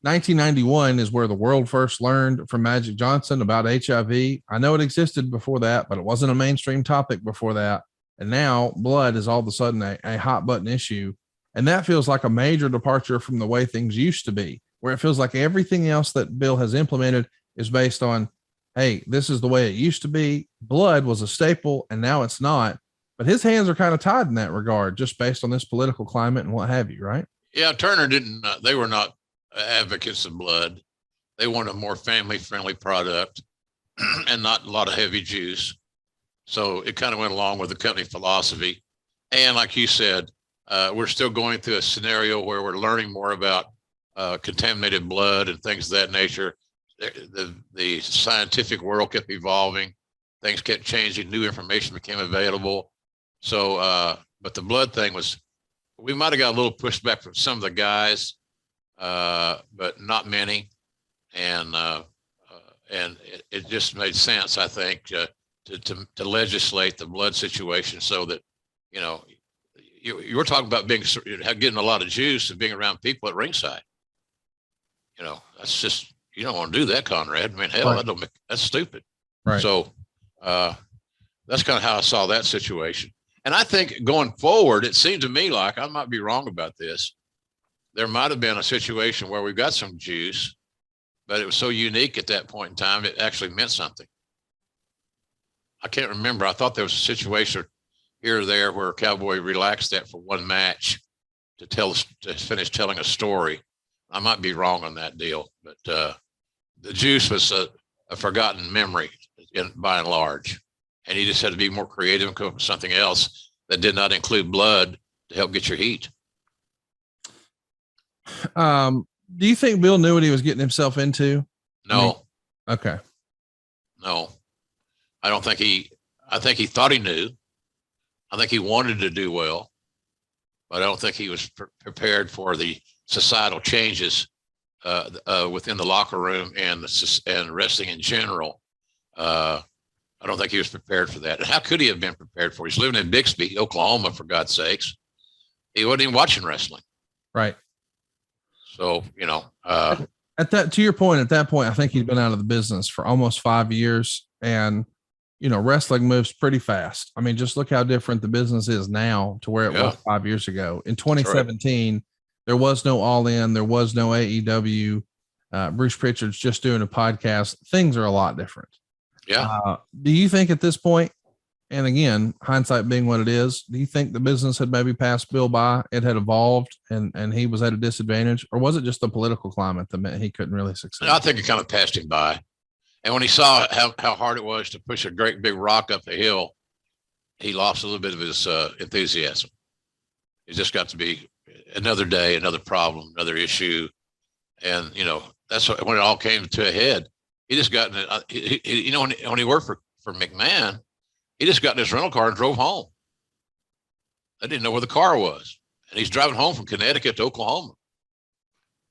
1991 is where the world first learned from Magic Johnson about HIV. I know it existed before that, but it wasn't a mainstream topic before that. And now blood is all of a sudden a hot button issue. And that feels like a major departure from the way things used to be, where it feels like everything else that Bill has implemented is based on, hey, this is the way it used to be. Blood was a staple and now it's not. But his hands are kind of tied in that regard, just based on this political climate and what have you, right? Yeah, Turner they were not advocates of blood. They wanted a more family-friendly product and not a lot of heavy juice. So it kind of went along with the company philosophy. And like you said, we're still going through a scenario where we're learning more about contaminated blood and things of that nature. The scientific world kept evolving. Things kept changing. New information became available. So, but the blood thing we might have got a little pushback from some of the guys, but not many. And it just made sense, I think, to legislate the blood situation so that, you were talking about getting a lot of juice and being around people at ringside. That's just, you don't want to do that, Conrad. I mean, hell, right. That's stupid. Right. So that's kind of how I saw that situation. And I think going forward, it seemed to me like, I might be wrong about this, there might have been a situation where we got some juice, but it was so unique at that point in time, it actually meant something. I can't remember. I thought there was a situation here or there where Cowboy relaxed that for one match to finish telling a story. I might be wrong on that deal, but the juice was a forgotten memory by and large. And you just had to be more creative and come up with something else that did not include blood to help get your heat. Do you think Bill knew what he was getting himself into? No. Okay. No, I don't think I think he thought he knew. I think he wanted to do well, but I don't think he was prepared for the societal changes within the locker room and wrestling in general. I don't think he was prepared for that. And how could he have been prepared for it? He's living in Bixby, Oklahoma, for God's sakes. He wasn't even watching wrestling. Right. So, to your point, at that point, I think he'd been out of the business for almost 5 years, and wrestling moves pretty fast. I mean, just look how different the business is now to where it was 5 years ago. In 2017, there was no All In, there was no AEW. Bruce Pritchard's just doing a podcast. Things are a lot different. Yeah. Do you think at this point, and again, hindsight being what it is, do you think the business had maybe passed Bill by? It had evolved and he was at a disadvantage, or was it just the political climate that meant he couldn't really succeed? I think it kind of passed him by. And when he saw how hard it was to push a great big rock up a hill, he lost a little bit of his enthusiasm. It just got to be another day, another problem, another issue. And, that's when it all came to a head. He just got in it. When he worked for McMahon, he just got in his rental car and drove home. I didn't know where the car was. And he's driving home from Connecticut to Oklahoma.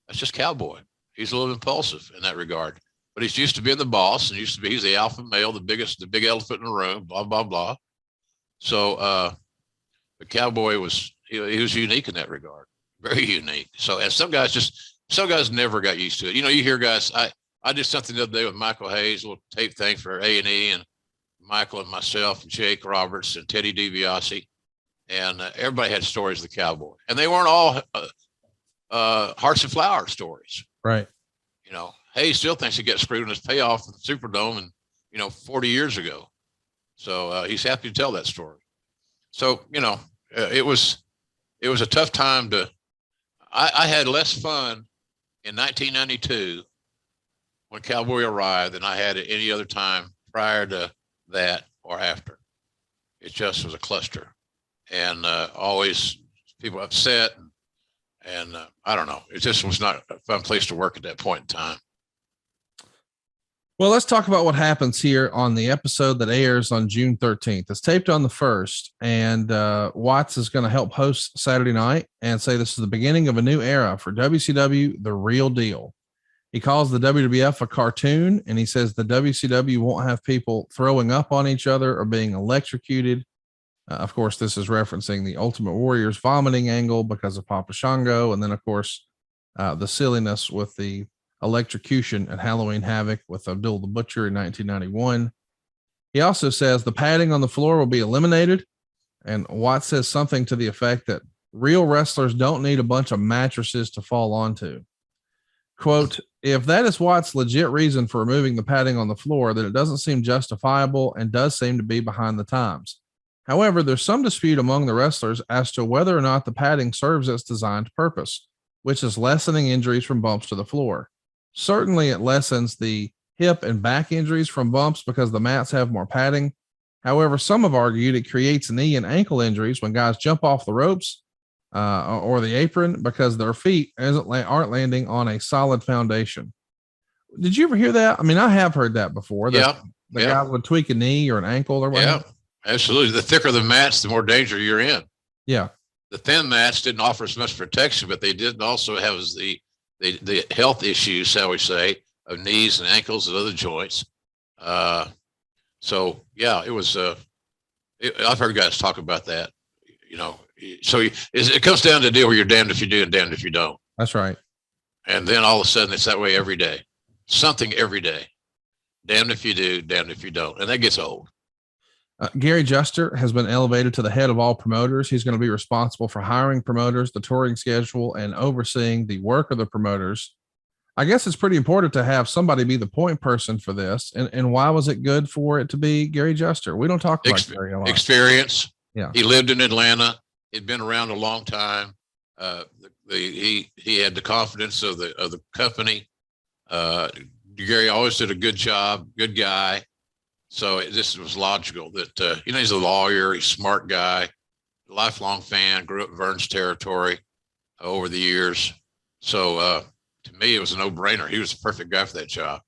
That's just cowboy. He's a little impulsive in that regard. But he's used to being the boss, and he's the alpha male, the big elephant in the room, blah, blah, blah. So the cowboy he was unique in that regard, very unique. So, and some guys never got used to it. You hear guys, I did something the other day with Michael Hayes, a little tape thing for A&E, and Michael and myself and Jake Roberts and Teddy DiBiase. And everybody had stories of the cowboy, and they weren't all hearts and flowers stories. Right. Hayes still thinks he got screwed in his payoff in the Superdome and, 40 years ago. So he's happy to tell that story. So, it was a tough time I had less fun in 1992 when Cowboy arrived than I had at any other time prior to that or after. It just was a cluster, and always people upset. And I don't know. It just was not a fun place to work at that point in time. Well, let's talk about what happens here on the episode that airs on June 13th. It's taped on the 1st, and Watts is going to help host Saturday night and say this is the beginning of a new era for WCW, the real deal. He calls the WWF a cartoon, and he says the WCW won't have people throwing up on each other or being electrocuted. Of course, this is referencing the Ultimate Warrior's vomiting angle because of Papa Shango, and then, of course, the silliness with the electrocution at Halloween Havoc with Abdul the Butcher in 1991. He also says the padding on the floor will be eliminated. And Watts says something to the effect that real wrestlers don't need a bunch of mattresses to fall onto. Quote, if that is Watts' legit reason for removing the padding on the floor, then it doesn't seem justifiable and does seem to be behind the times. However, there's some dispute among the wrestlers as to whether or not the padding serves its designed purpose, which is lessening injuries from bumps to the floor. Certainly, it lessens the hip and back injuries from bumps because the mats have more padding. However, some have argued it creates knee and ankle injuries when guys jump off the ropes or the apron because their feet aren't landing on a solid foundation. Did you ever hear that? I mean, I have heard that before. The guys would tweak a knee or an ankle or whatever. Yeah, absolutely. The thicker the mats, the more danger you're in. Yeah. The thin mats didn't offer as much protection, but they did also have the health issues, shall we say, of knees and ankles and other joints. So yeah, it was, I've heard guys talk about that, so it comes down to a deal where you're damned if you do and damned if you don't. That's right. And then all of a sudden it's that way every day, something every day, damned if you do, damned if you don't. And that gets old. Gary Juster has been elevated to the head of all promoters. He's going to be responsible for hiring promoters, the touring schedule, and overseeing the work of the promoters. I guess it's pretty important to have somebody be the point person for this. And why was it good for it to be Gary Juster? We don't talk about Gary a lot. Experience. Yeah. He lived in Atlanta. He'd been around a long time. He had the confidence of the company. Gary always did a good job, good guy. So this was logical that, he's a lawyer, he's a smart guy, lifelong fan, grew up in Vern's territory over the years. So to me, it was a no-brainer. He was the perfect guy for that job.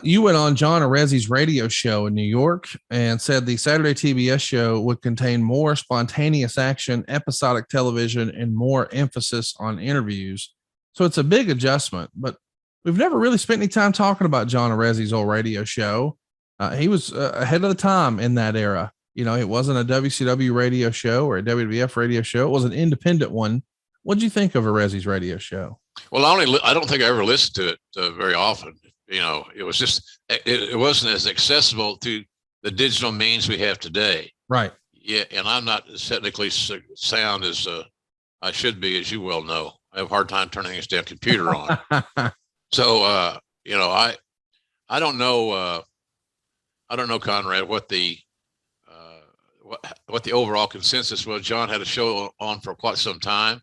You went on John Arezzi's radio show in New York and said the Saturday TBS show would contain more spontaneous action, episodic television, and more emphasis on interviews. So it's a big adjustment, but we've never really spent any time talking about John Arezzi's old radio show. He was ahead of the time in that era. It wasn't a WCW radio show or a WWF radio show. It was an independent one. What'd you think of Arezzi's radio show? Well, I don't think I ever listened to it very often. It was just, it wasn't as accessible to the digital means we have today. Right. Yeah. And I'm not as technically sound as I should be, as you well know. I have a hard time turning this damn computer on. So, I don't know. I don't know, Conrad, what the overall consensus was. John had a show on for quite some time.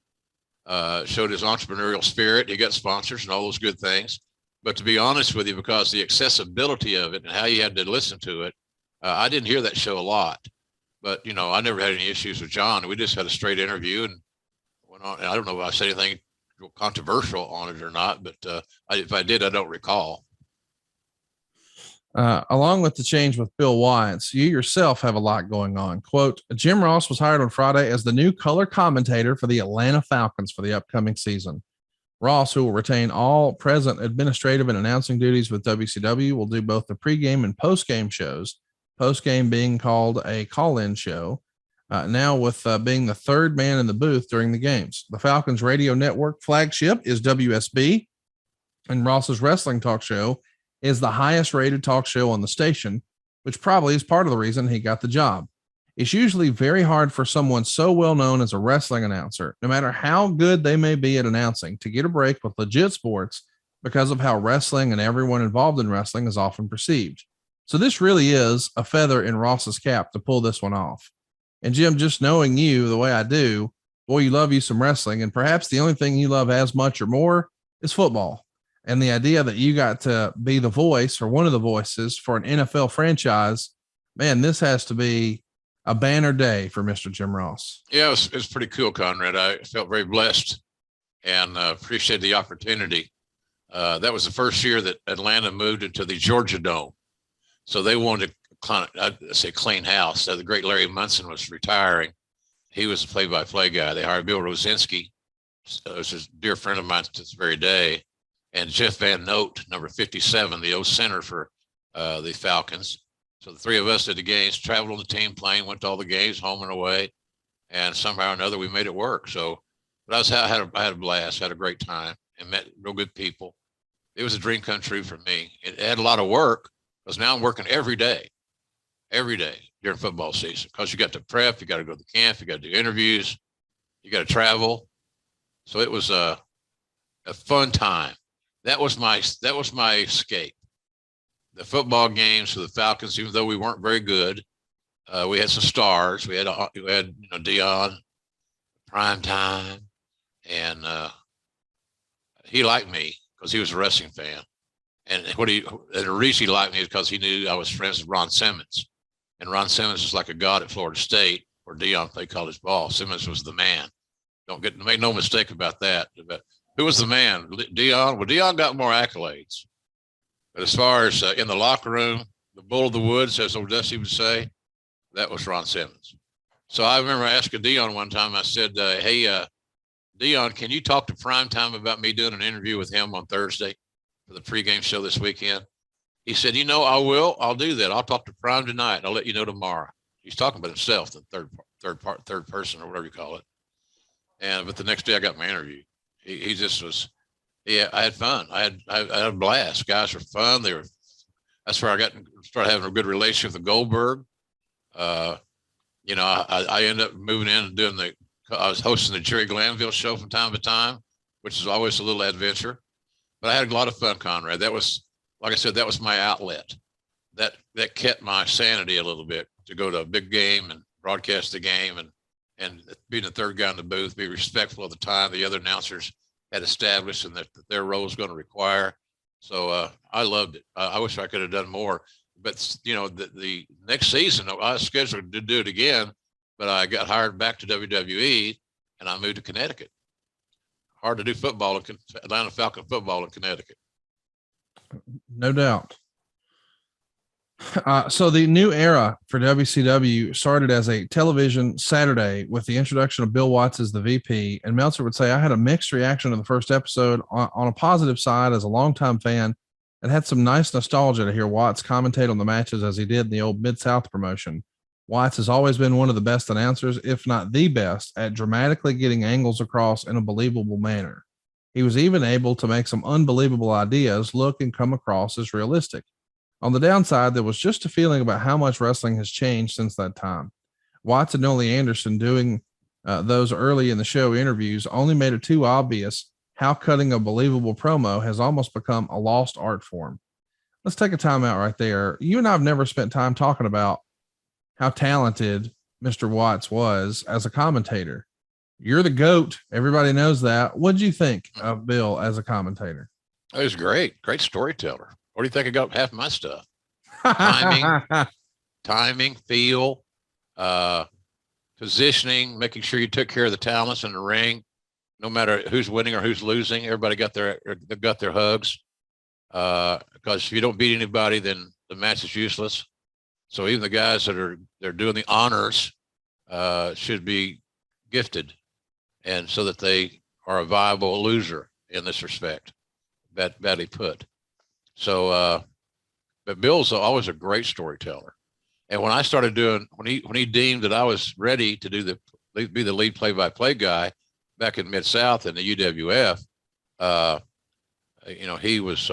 Showed his entrepreneurial spirit. He got sponsors and all those good things. But to be honest with you, because the accessibility of it and how you had to listen to it, I didn't hear that show a lot. But I never had any issues with John. We just had a straight interview and went on. And I don't know if I said anything controversial on it or not, but if I did, I don't recall. Along with the change with Bill Watts, you yourself have a lot going on. Quote, Jim Ross was hired on Friday as the new color commentator for the Atlanta Falcons for the upcoming season. Ross, who will retain all present administrative and announcing duties with WCW, will do both the pregame and postgame shows, postgame being called a call-in show, now with being the third man in the booth during the games. The Falcons radio network flagship is WSB, and Ross's wrestling talk show is the highest rated talk show on the station, which probably is part of the reason he got the job. It's usually very hard for someone so well known as a wrestling announcer, no matter how good they may be at announcing, to get a break with legit sports because of how wrestling and everyone involved in wrestling is often perceived. So this really is a feather in Ross's cap to pull this one off. And Jim, just knowing you the way I do, boy, you love you some wrestling, and perhaps the only thing you love as much or more is football. And the idea that you got to be the voice or one of the voices for an NFL franchise, man, this has to be a banner day for Mr. Jim Ross. Yeah, it was pretty cool, Conrad. I felt very blessed and appreciated the opportunity. That was the first year that Atlanta moved into the Georgia Dome. So they wanted to clean house. The great Larry Munson was retiring. He was a play-by-play guy. They hired Bill Rosinski, who's a dear friend of mine to this very day, and Jeff Van Note, number 57, the old center for the Falcons. So the three of us did the games, traveled on the team plane, went to all the games, home and away, and somehow or another we made it work. So, but I had a blast, had a great time, and met real good people. It was a dream come true for me. It had a lot of work because now I'm working every day during football season, because you got to prep, you got to go to the camp, you got to do interviews, you got to travel. So it was a fun time. That was my escape. The football games for the Falcons, even though we weren't very good, we had some stars. We had Dion, prime time, and he liked me because he was a wrestling fan. And the reason he liked me is because he knew I was friends with Ron Simmons, and Ron Simmons was like a god at Florida State, where Dion played college ball. Simmons was the man. Make no mistake about that. But who was the man? Dion. Well, Dion got more accolades. But as far as in the locker room, the bull of the woods, as old Dusty would say, that was Ron Simmons. So I remember asking Dion one time, I said, hey, Dion, can you talk to Primetime about me doing an interview with him on Thursday for the pregame show this weekend? He said, I will. I'll do that. I'll talk to Prime tonight. I'll let you know tomorrow. He's talking about himself, the third person or whatever you call it. But the next day I got my interview. He just was, I had fun. I had a blast. Guys were fun. That's where I started having a good relationship with Goldberg. I ended up moving in and I was hosting the Jerry Glanville show from time to time, which is always a little adventure. But I had a lot of fun, Conrad. That was, like I said, that was my outlet. That kept my sanity a little bit, to go to a big game and broadcast the game and being the third guy in the booth, be respectful of the time the other announcers had established and that their role was going to require. So I loved it. I wish I could have done more. But, the next season, I was scheduled to do it again, but I got hired back to WWE and I moved to Connecticut. Hard to do football, Atlanta Falcon football in Connecticut. No doubt. So the new era for WCW started as a television Saturday with the introduction of Bill Watts as the VP. And Meltzer would say, I had a mixed reaction to the first episode. On a positive side, as a longtime fan, it had some nice nostalgia to hear Watts commentate on the matches as he did in the old Mid-South promotion. Watts has always been one of the best announcers, if not the best, at dramatically getting angles across in a believable manner. He was even able to make some unbelievable ideas look and come across as realistic. On the downside, there was just a feeling about how much wrestling has changed since that time. Watts and Ole Anderson doing those early in the show interviews only made it too obvious how cutting a believable promo has almost become a lost art form. Let's take a time out right there. You and I have never spent time talking about how talented Mr. Watts was as a commentator. You're the GOAT. Everybody knows that. What did you think of Bill as a commentator? It was great. Great storyteller. What do you think I got half my stuff? Timing, feel, positioning, making sure you took care of the talents in the ring, no matter who's winning or who's losing. Everybody got their hugs. Because if you don't beat anybody, then the match is useless. So even the guys that they're doing the honors should be gifted, and so that they are a viable loser in this respect. Badly put. So, but Bill's always a great storyteller. And when I started when he deemed that I was ready to be the lead play-by-play guy back in Mid-South in the UWF, he was,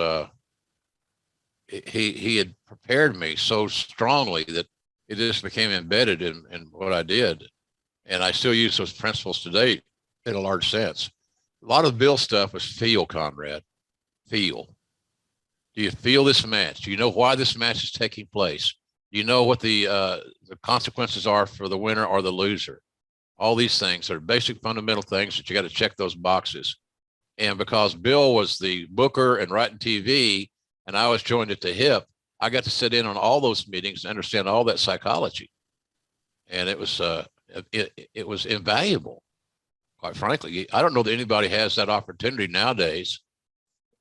he had prepared me so strongly that it just became embedded in what I did. And I still use those principles today in a large sense. A lot of Bill stuff was feel, Conrad. Feel. Do you feel this match? Do you know why this match is taking place? Do you know what the consequences are for the winner or the loser? All these things are basic fundamental things that you got to check those boxes. And because Bill was the booker and writing TV, and I was joined at the hip, I got to sit in on all those meetings and understand all that psychology. And it was invaluable, quite frankly. I don't know that anybody has that opportunity nowadays,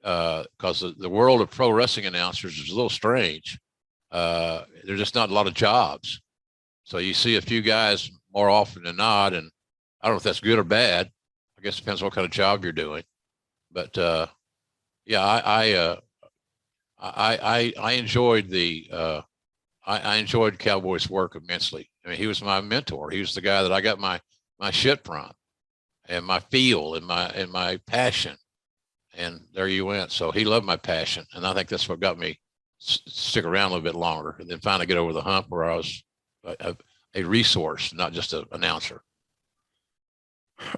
because the world of pro wrestling announcers is a little strange. There's just not a lot of jobs. So you see a few guys more often than not. And I don't know if that's good or bad. I guess it depends what kind of job you're doing. But I enjoyed I enjoyed Cowboy's work immensely. I mean, he was my mentor. He was the guy that I got my shit from, and my feel and my passion. And there you went. So he loved my passion. And I think that's what got me stick around a little bit longer, and then finally get over the hump where I was a resource, not just an announcer.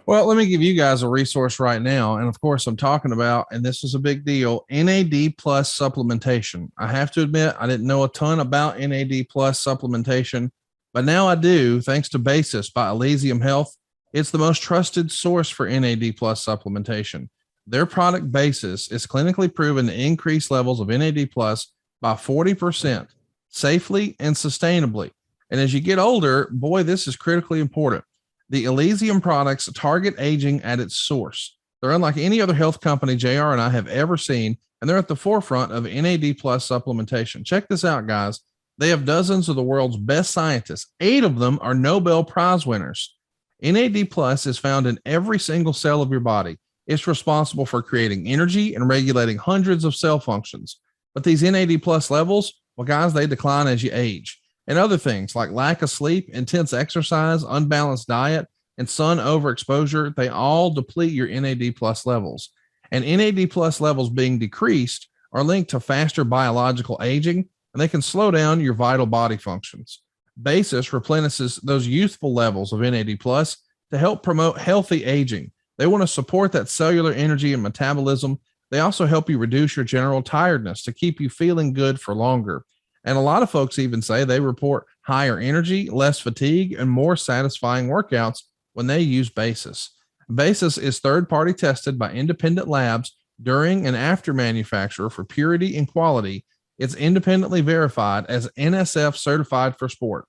Well, let me give you guys a resource right now. And of course, I'm talking about, and this is a big deal, NAD plus supplementation. I have to admit, I didn't know a ton about NAD plus supplementation, but now I do, thanks to Basis by Elysium Health. It's the most trusted source for NAD plus supplementation. Their product Basis is clinically proven to increase levels of NAD plus by 40% safely and sustainably. And as you get older, boy, this is critically important. The Elysium products target aging at its source. They're unlike any other health company JR and I have ever seen, and they're at the forefront of NAD plus supplementation. Check this out, guys. They have dozens of the world's best scientists. 8 of them are Nobel Prize winners. NAD plus is found in every single cell of your body. It's responsible for creating energy and regulating hundreds of cell functions. But these NAD plus levels, well, guys, they decline as you age. And other things like lack of sleep, intense exercise, unbalanced diet, and sun overexposure, they all deplete your NAD plus levels. And NAD plus levels being decreased are linked to faster biological aging, and they can slow down your vital body functions. Basis replenishes those youthful levels of NAD plus to help promote healthy aging. They want to support that cellular energy and metabolism. They also help you reduce your general tiredness to keep you feeling good for longer. And a lot of folks even say they report higher energy, less fatigue, and more satisfying workouts when they use Basis. Basis is third-party tested by independent labs during and after manufacture for purity and quality. It's independently verified as NSF certified for sport.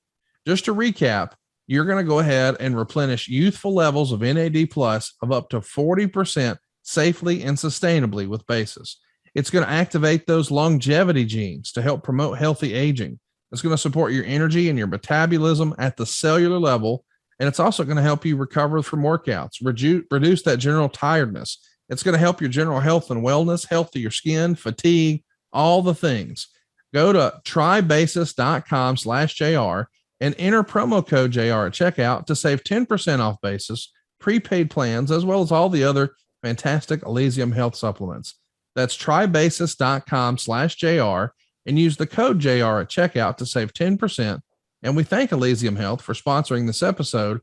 Just to recap, you're going to go ahead and replenish youthful levels of NAD plus of up to 40% safely and sustainably with Basis. It's going to activate those longevity genes to help promote healthy aging. It's going to support your energy and your metabolism at the cellular level. And it's also going to help you recover from workouts, reduce that general tiredness. It's going to help your general health and wellness, healthier skin, fatigue, all the things. Go to trybasis.com/JR and enter promo code JR at checkout to save 10% off Basis, prepaid plans, as well as all the other fantastic Elysium Health supplements. That's tribasis.com/JR and use the code JR at checkout to save 10%. And we thank Elysium Health for sponsoring this episode.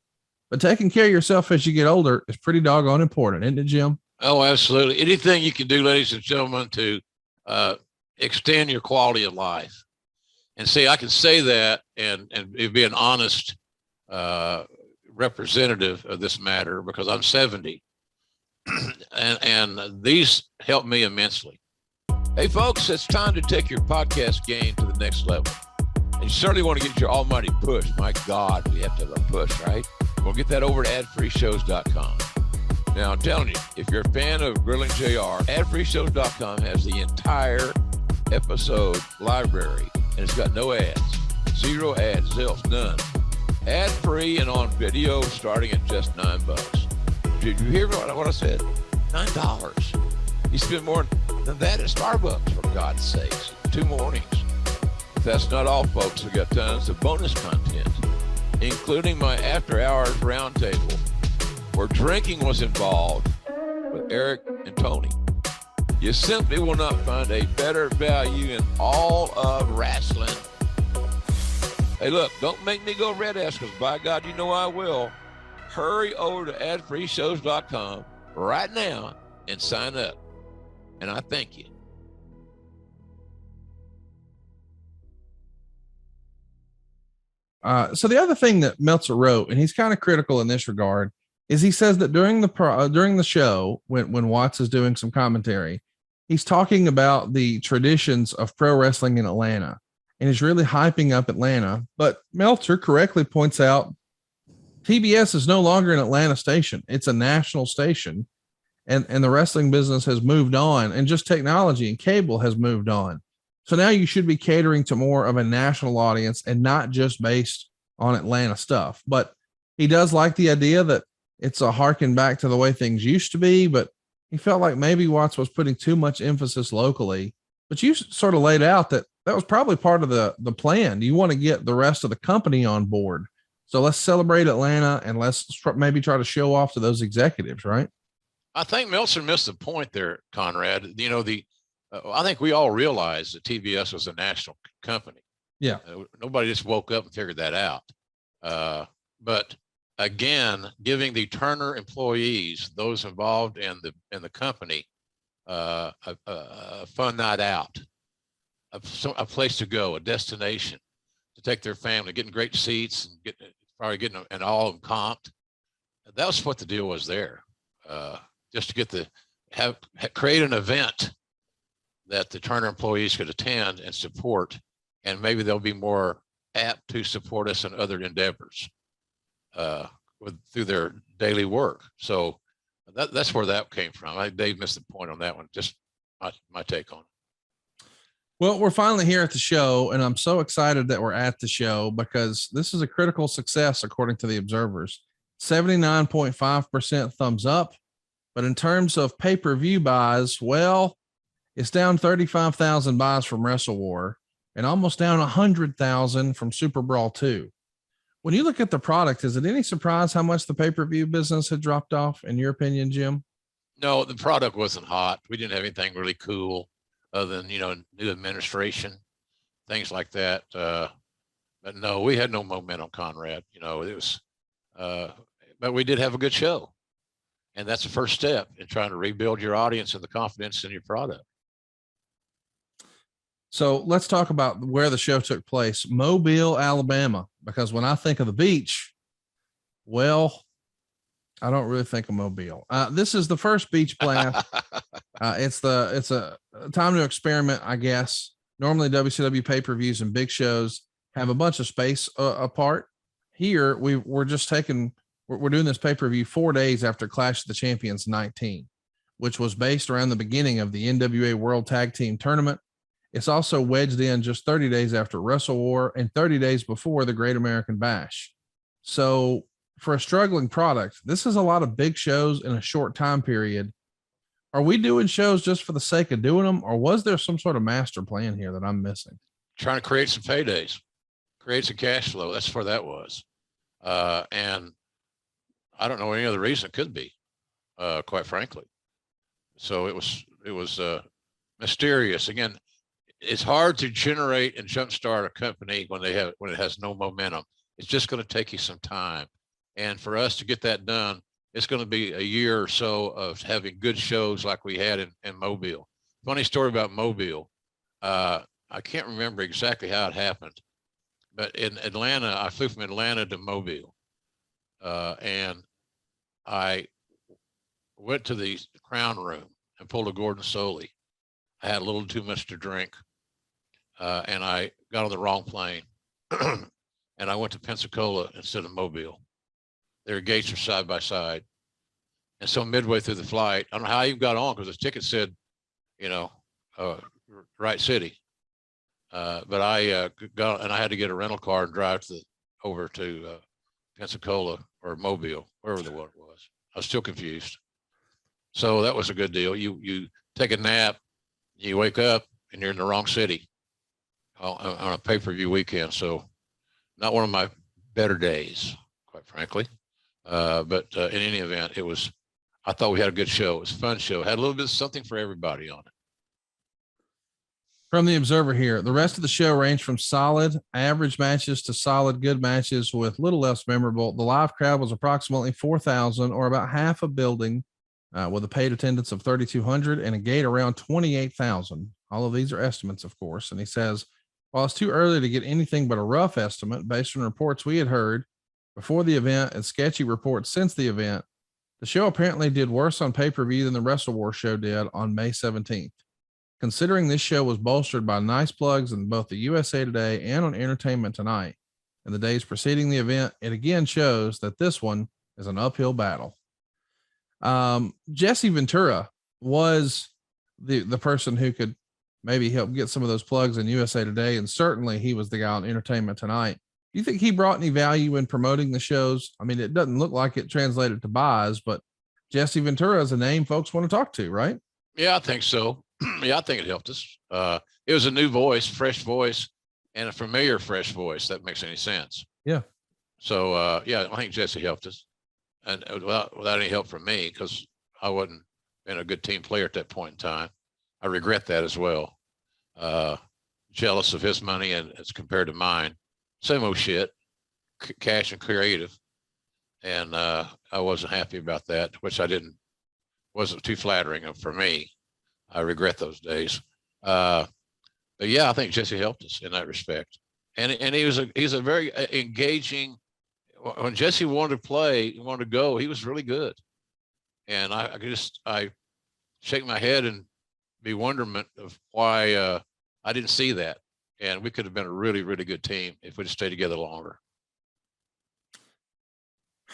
But taking care of yourself as you get older is pretty doggone important, isn't it, Jim? Oh, absolutely. Anything you can do, ladies and gentlemen, to extend your quality of life. And see, I can say that and be an honest representative of this matter because I'm 70. and these help me immensely. Hey, folks, it's time to take your podcast game to the next level. And you certainly want to get your almighty push. My God, we have to have a push, right? We'll get that over to AdFreeShows.com. Now, I'm telling you, if you're a fan of Grilling JR, AdFreeShows.com has the entire episode library, and it's got no ads, 0 ads, zilch, none. Ad-free and on video starting at just $9. Did you hear what I said? $9. You spend more than that at Starbucks, for God's sakes. 2 mornings. If that's not all, folks, we got tons of bonus content, including my after-hours roundtable, where drinking was involved with Eric and Tony. You simply will not find a better value in all of wrestling. Hey, look, don't make me go red ass, because by God, you know I will. Hurry over to AdFreeShows.com right now and sign up. And I thank you. So the other thing that Meltzer wrote, and he's kind of critical in this regard, is he says that during the show, when Watts is doing some commentary, he's talking about the traditions of pro wrestling in Atlanta, and he's really hyping up Atlanta. But Meltzer correctly points out TBS is no longer an Atlanta station; it's a national station, and the wrestling business has moved on, and just technology and cable has moved on. So now you should be catering to more of a national audience and not just based on Atlanta stuff. But he does like the idea that it's a harken back to the way things used to be, but he felt like maybe Watts was putting too much emphasis locally. But you sort of laid out that was probably part of the plan. You want to get the rest of the company on board. So let's celebrate Atlanta and let's maybe try to show off to those executives, right? I think Meltzer missed the point there, Conrad. You know, I think we all realized that TBS was a national company. Yeah. Nobody just woke up and figured that out. But again, giving the Turner employees, those involved in the company, a fun night out, a place to go, a destination to take their family, getting great seats and probably getting an all of them comped. That was what the deal was there. Just to get create an event that the Turner employees could attend and support, and maybe they'll be more apt to support us in other endeavors through their daily work. So that's where that came from. I think Dave missed the point on that one. Just my take on it. Well, we're finally here at the show, and I'm so excited that we're at the show because this is a critical success according to the observers. 79.5% thumbs up, but in terms of pay-per-view buys, well, it's down 35,000 buys from Wrestle War and almost down 100,000 from Super Brawl 2. When you look at the product, is it any surprise how much the pay-per-view business had dropped off, in your opinion, Jim? No, the product wasn't hot. We didn't have anything really cool other than, new administration, things like that. But no, we had no momentum, Conrad. It was, but we did have a good show. And that's the first step in trying to rebuild your audience and the confidence in your product. So let's talk about where the show took place, Mobile, Alabama, because when I think of the beach, well, I don't really think of Mobile. This is the first Beach Blast. It's a time to experiment, I guess. Normally WCW pay-per-views and big shows have a bunch of space apart. Here we're doing this pay-per-view 4 days after Clash of the Champions 19, which was based around the beginning of the NWA World Tag Team Tournament. It's also wedged in just 30 days after Wrestle War and 30 days before the Great American Bash. So for a struggling product, this is a lot of big shows in a short time period. Are we doing shows just for the sake of doing them, or was there some sort of master plan here that I'm missing? Trying to create some paydays, create some cash flow. That's where that was. And I don't know any other reason it could be, quite frankly. So it was mysterious. Again, it's hard to generate and jumpstart a company when it has no momentum. It's just going to take you some time. And for us to get that done, it's going to be a year or so of having good shows like we had in Mobile. Funny story about Mobile. I can't remember exactly how it happened, but in Atlanta, I flew from Atlanta to Mobile, and I went to the Crown Room and pulled a Gordon Soley. I had a little too much to drink, and I got on the wrong plane, and I went to Pensacola instead of Mobile. Their gates are side by side, and so midway through the flight, I don't know how I even got on because the ticket said, right city. But I got, and I had to get a rental car and drive over to Pensacola or Mobile, wherever the one was. I was still confused. So that was a good deal. You take a nap, you wake up, and you're in the wrong city on a pay-per-view weekend. So not one of my better days, quite frankly. But in any event, I thought we had a good show. It was a fun show. Had a little bit of something for everybody on it. From the Observer here, the rest of the show ranged from solid average matches to solid good matches with little less memorable. The live crowd was approximately 4,000 or about half a building with a paid attendance of 3,200 and a gate around 28,000. All of these are estimates, of course. And he says, while it's too early to get anything but a rough estimate based on reports we had heard before the event and sketchy reports since the event, the show apparently did worse on pay-per-view than the Wrestle War show did on May 17th. Considering this show was bolstered by nice plugs in both the USA Today and on Entertainment Tonight in the days preceding the event, it again shows that this one is an uphill battle. Jesse Ventura was the person who could maybe help get some of those plugs in USA Today, and certainly he was the guy on Entertainment Tonight. Do you think he brought any value in promoting the shows? I mean, it doesn't look like it translated to buys, but Jesse Ventura is a name folks want to talk to, right? Yeah, I think so. Yeah, I think it helped us. It was a new voice, fresh voice, and a familiar fresh voice. That makes any sense. Yeah. So, yeah, I think Jesse helped us, and without any help from me, because I wasn't been a good team player at that point in time. I regret that as well. Jealous of his money and as compared to mine. Same old shit, cash and creative. And I wasn't happy about that, which wasn't too flattering for me. I regret those days. But yeah, I think Jesse helped us in that respect. And he's a very engaging. When Jesse wanted to play, he wanted to go, he was really good. And I shake my head in bewilderment of why I didn't see that. And we could have been a really, really good team if we'd stayed together longer.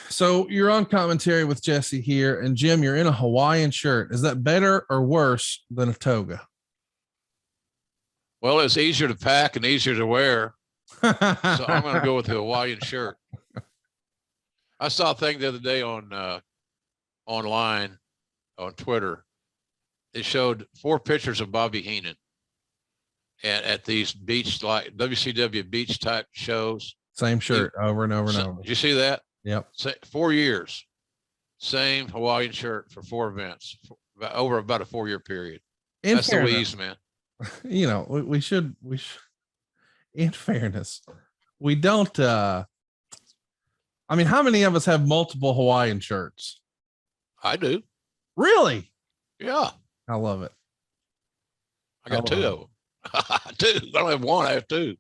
So you're on commentary with Jesse here, and Jim, you're in a Hawaiian shirt. Is that better or worse than a toga? Well, it's easier to pack and easier to wear. So I'm going to go with the Hawaiian shirt. I saw a thing the other day on online on Twitter. It showed 4 pictures of Bobby Heenan at these beach, like WCW beach type shows. Same shirt over and over and over. Did you see that? Yep. 4 years, same Hawaiian shirt for 4 events over about a 4-year period. That's the Louise, man. You know, we should, in fairness, we don't, I mean, how many of us have multiple Hawaiian shirts? I do. Really? Yeah. I love it. I got 2 of them. 2. I don't have 1. I have 2.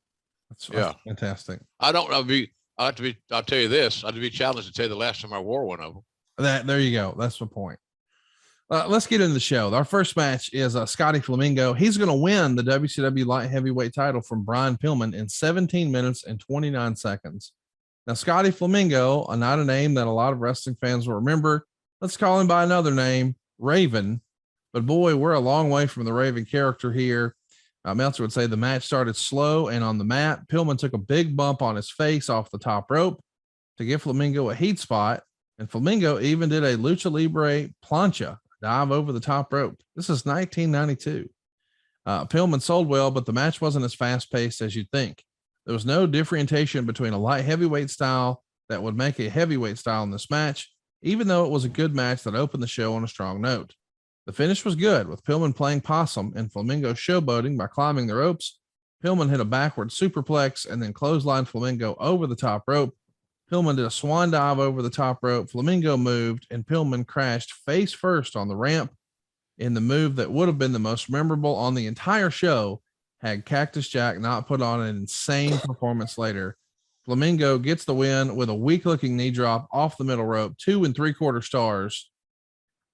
That's fantastic. I'll tell you this. I'd be challenged to tell you the last time I wore one of them. There you go. That's the point. Let's get into the show. Our first match is Scotty Flamingo. He's going to win the WCW light heavyweight title from Brian Pillman in 17 minutes and 29 seconds. Now, Scotty Flamingo, not a name that a lot of wrestling fans will remember. Let's call him by another name, Raven. But boy, we're a long way from the Raven character here. Meltzer would say the match started slow and on the mat. Pillman took a big bump on his face off the top rope to give Flamingo a heat spot. And Flamingo even did a lucha libre plancha, dive over the top rope. This is 1992. Pillman sold well, but the match wasn't as fast paced as you'd think. There was no differentiation between a light heavyweight style that would make a heavyweight style in this match, even though it was a good match that opened the show on a strong note. The finish was good, with Pillman playing possum and Flamingo showboating by climbing the ropes. Pillman hit a backward superplex and then clotheslined Flamingo over the top rope. Pillman did a swan dive over the top rope. Flamingo moved, and Pillman crashed face first on the ramp in the move that would have been the most memorable on the entire show had Cactus Jack not put on an insane performance later. Flamingo gets the win with a weak-looking knee drop off the middle rope, 2 3/4 stars.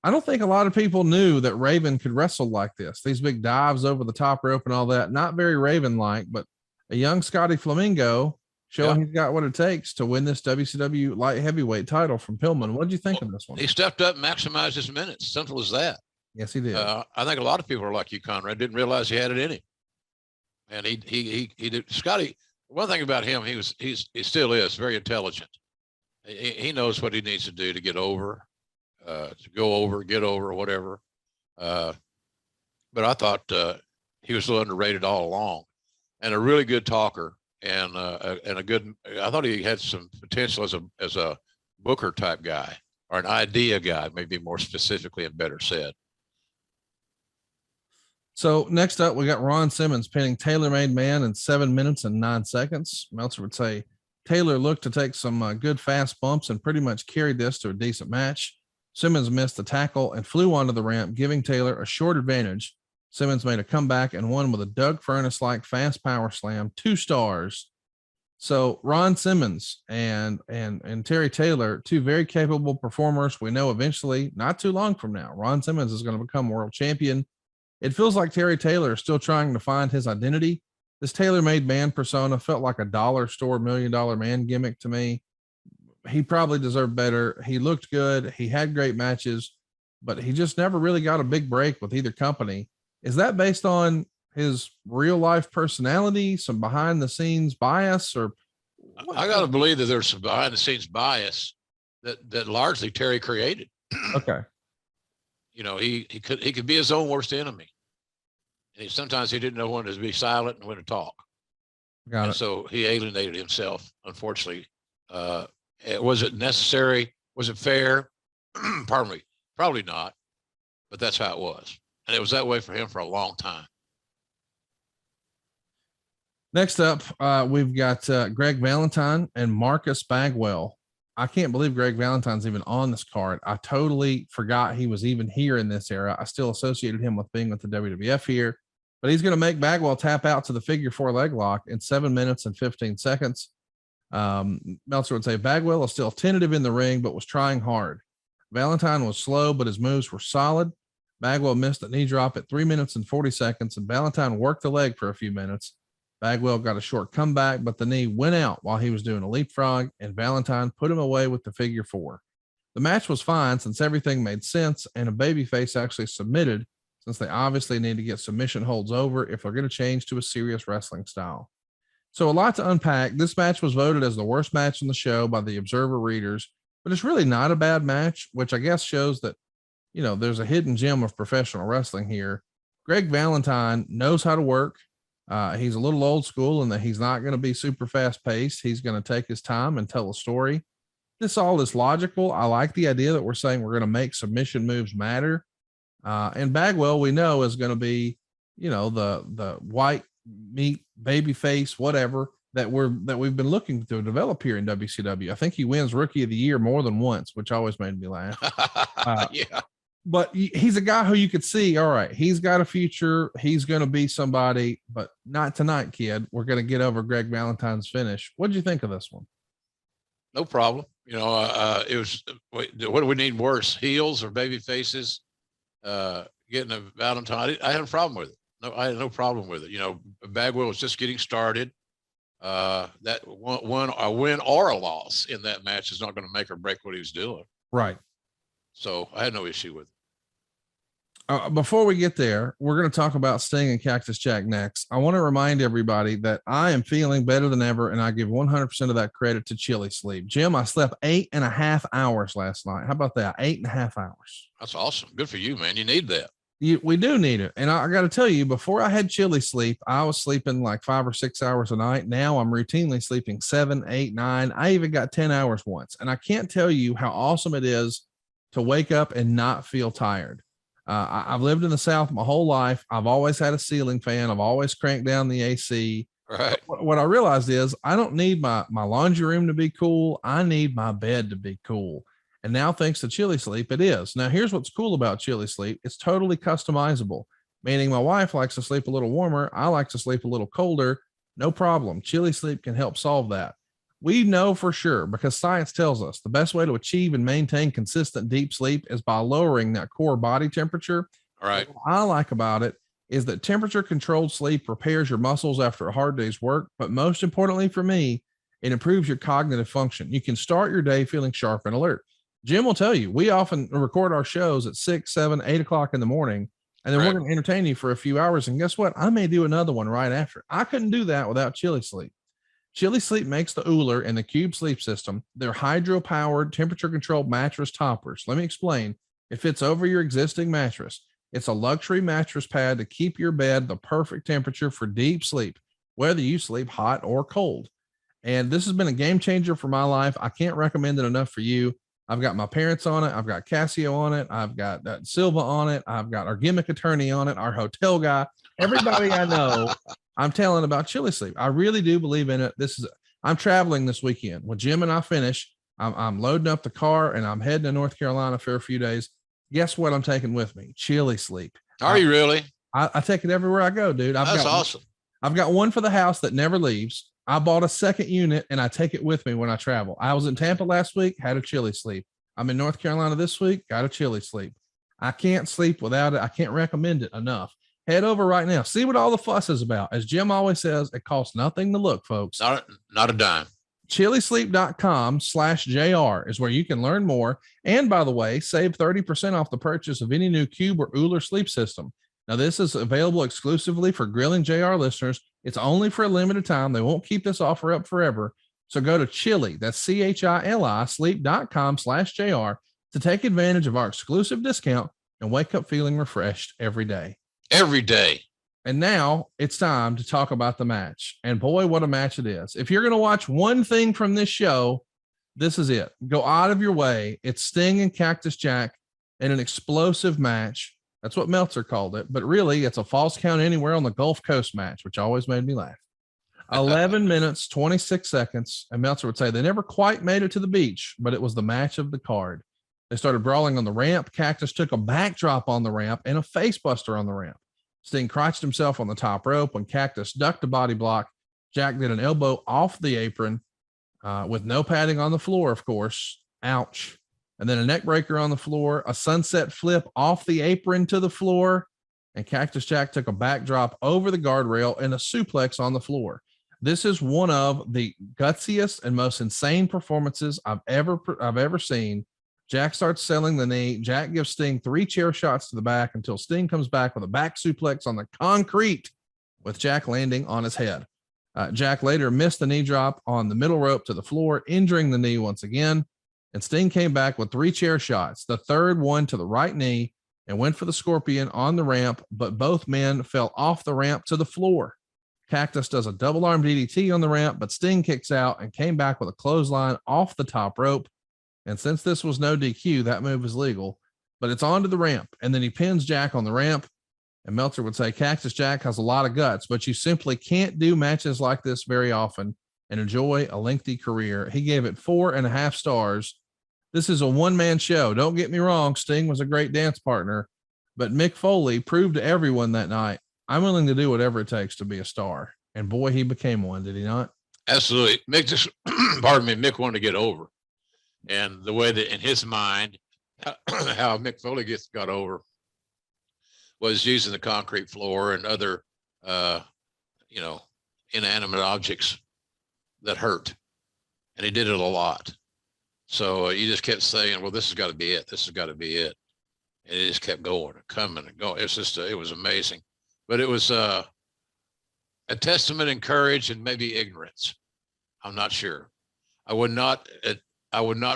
I don't think a lot of people knew that Raven could wrestle like this. These big dives over the top rope and all that, not very Raven-like, but a young Scotty Flamingo showing he's got what it takes to win this WCW light heavyweight title from Pillman. What did you think of this one? He stepped up and maximized his minutes. Simple as that. Yes, he did. I think a lot of people are like you, Conrad, didn't realize he had it in him. And he did. Scotty, one thing about him, he still is very intelligent. He knows what he needs to do to get over, get over, whatever. But I thought he was a little underrated all along, and a really good talker, and a good. I thought he had some potential as a booker type guy, or an idea guy, maybe more specifically and better said. So next up, we got Ron Simmons pinning Taylor Made Man in 7 minutes and 9 seconds. Meltzer would say Taylor looked to take some good fast bumps and pretty much carried this to a decent match. Simmons missed the tackle and flew onto the ramp, giving Taylor a short advantage. Simmons made a comeback and won with a Doug Furnace-like fast power slam, 2 stars. So Ron Simmons and Terry Taylor, 2 very capable performers. We know eventually, not too long from now, Ron Simmons is going to become world champion. It feels like Terry Taylor is still trying to find his identity. This tailor-made man persona felt like a dollar store, $1 million man gimmick to me. He probably deserved better. He looked good. He had great matches, but he just never really got a big break with either company. Is that based on his real life personality, some behind the scenes bias, or what? I got to believe that there's some behind the scenes bias that largely Terry created. Okay. You know, he could be his own worst enemy. And sometimes he didn't know when to be silent and when to talk. Got it. So he alienated himself, unfortunately. Was it necessary? Was it fair? Pardon me. Probably not, but that's how it was. And it was that way for him for a long time. Next up, we've got Greg Valentine and Marcus Bagwell. I can't believe Greg Valentine's even on this card. I totally forgot he was even here in this era. I still associated him with being with the WWF here, but he's going to make Bagwell tap out to the figure 4 leg lock in 7 minutes and 15 seconds. Meltzer would say Bagwell is still tentative in the ring, but was trying hard. Valentine was slow, but his moves were solid. Bagwell missed a knee drop at 3 minutes and 40 seconds, and Valentine worked the leg for a few minutes. Bagwell got a short comeback, but the knee went out while he was doing a leapfrog, and Valentine put him away with the figure 4. The match was fine since everything made sense, and a babyface actually submitted since they obviously need to get submission holds over if they're going to change to a serious wrestling style. So a lot to unpack. This match was voted as the worst match in the show by the Observer readers, but it's really not a bad match, which I guess shows that, you know, there's a hidden gem of professional wrestling here. Greg Valentine knows how to work. He's a little old school in that he's not going to be super fast paced. He's going to take his time and tell a story. This all is logical. I like the idea that we're saying we're going to make submission moves matter. And Bagwell, we know, is going to be, you know, the white meat baby face, whatever that we've been looking to develop here in WCW. I think he wins Rookie of the Year more than once, which always made me laugh. Yeah. But he's a guy who you could see, all right, he's got a future. He's going to be somebody, but not tonight, kid. We're going to get over Greg Valentine's finish. What did you think of this one? No problem. You know, it was, what do we need worse, heels or baby faces? Getting a Valentine, I had a problem with it. No, I had no problem with it. You know, Bagwell was just getting started. That a win or a loss in that match is not going to make or break what he was doing. Right. So I had no issue with it. Before we get there, we're going to talk about Sting and Cactus Jack next. I want to remind everybody that I am feeling better than ever, and I give 100% of that credit to chili sleep. Jim, I slept 8.5 hours last night. How about that? 8.5 hours. That's awesome. Good for you, man. You need that. We do need it. And I got to tell you, before I had chili sleep, I was sleeping like 5 or 6 hours a night. Now I'm routinely sleeping 7, 8, 9. I even got 10 hours once. And I can't tell you how awesome it is to wake up and not feel tired. I've lived in the South my whole life. I've always had a ceiling fan. I've always cranked down the AC. Right. What I realized is I don't need my laundry room to be cool. I need my bed to be cool. And now, thanks to Chili Sleep, it is. Now, here's what's cool about Chili Sleep. It's totally customizable, meaning my wife likes to sleep a little warmer. I like to sleep a little colder. No problem. Chili Sleep can help solve that. We know for sure, because science tells us the best way to achieve and maintain consistent deep sleep is by lowering that core body temperature. All right. What I like about it is that temperature controlled sleep repairs your muscles after a hard day's work. But most importantly for me, it improves your cognitive function. You can start your day feeling sharp and alert. Jim will tell you, we often record our shows at 6, 7, 8 o'clock in the morning, and then we're going to entertain you for a few hours. And guess what? I may do another one right after. I couldn't do that without Chili Sleep. Chili Sleep makes the Ooler and the Cube Sleep System. They're hydro-powered, temperature-controlled mattress toppers. Let me explain. It fits over your existing mattress. It's a luxury mattress pad to keep your bed the perfect temperature for deep sleep, whether you sleep hot or cold. And this has been a game changer for my life. I can't recommend it enough for you. I've got my parents on it. I've got Casio on it. I've got Silva on it. I've got our gimmick attorney on it, our hotel guy, everybody I know. I'm telling about Chili Sleep. I really do believe in it. I'm traveling this weekend. When Jim and I finish, I'm loading up the car and I'm heading to North Carolina for a few days. Guess what I'm taking with me? Chili Sleep. Are you really? I take it everywhere I go, dude. That's awesome. I've got one for the house that never leaves. I bought a second unit and I take it with me when I travel. I was in Tampa last week, had a Chili Sleep. I'm in North Carolina this week, got a Chili Sleep. I can't sleep without it. I can't recommend it enough. Head over right now. See what all the fuss is about. As Jim always says, it costs nothing to look, folks. Not a dime. Chilisleep.com/JR is where you can learn more. And by the way, save 30% off the purchase of any new Cube or Ooler sleep system. Now, this is available exclusively for Grilling JR listeners. It's only for a limited time. They won't keep this offer up forever. So go to Chili, that's CHILI, sleep.com/JR to take advantage of our exclusive discount and wake up feeling refreshed every day. Every day. And now it's time to talk about the match. And boy, what a match it is. If you're going to watch one thing from this show, this is it. Go out of your way. It's Sting and Cactus Jack in an explosive match. That's what Meltzer called it. But really, it's a false count anywhere on the Gulf Coast match, which always made me laugh. 11 minutes, 26 seconds. And Meltzer would say they never quite made it to the beach, but it was the match of the card. They started brawling on the ramp. Cactus took a backdrop on the ramp and a face buster on the ramp. Sting crouched himself on the top rope. When Cactus ducked a body block, Jack did an elbow off the apron with no padding on the floor, of course. Ouch. And then a neck breaker on the floor, a sunset flip off the apron to the floor, and Cactus Jack took a backdrop over the guardrail and a suplex on the floor. This is one of the gutsiest and most insane performances I've ever seen. Jack starts selling the knee. Jack gives Sting 3 chair shots to the back until Sting comes back with a back suplex on the concrete, with Jack landing on his head. Jack later missed the knee drop on the middle rope to the floor, injuring the knee once again. And Sting came back with 3 chair shots, the third one to the right knee, and went for the scorpion on the ramp, but both men fell off the ramp to the floor. Cactus does a double arm DDT on the ramp, but Sting kicks out and came back with a clothesline off the top rope. And since this was no DQ, that move is legal, but it's onto the ramp. And then he pins Jack on the ramp. And Meltzer would say Cactus Jack has a lot of guts, but you simply can't do matches like this very often and enjoy a lengthy career. He gave it 4.5 stars. This is a one-man show. Don't get me wrong. Sting was a great dance partner, but Mick Foley proved to everyone that night, I'm willing to do whatever it takes to be a star. And boy, he became one, did he not? Absolutely. Mick just, pardon me, Mick wanted to get over. And the way that in his mind, how Mick Foley got over was using the concrete floor and other, inanimate objects that hurt. And he did it a lot. So you just kept saying, well, this has got to be it. This has got to be it. And it just kept going and coming and going. It's just, it was amazing. But it was a testament in courage and maybe ignorance. I'm not sure. I would not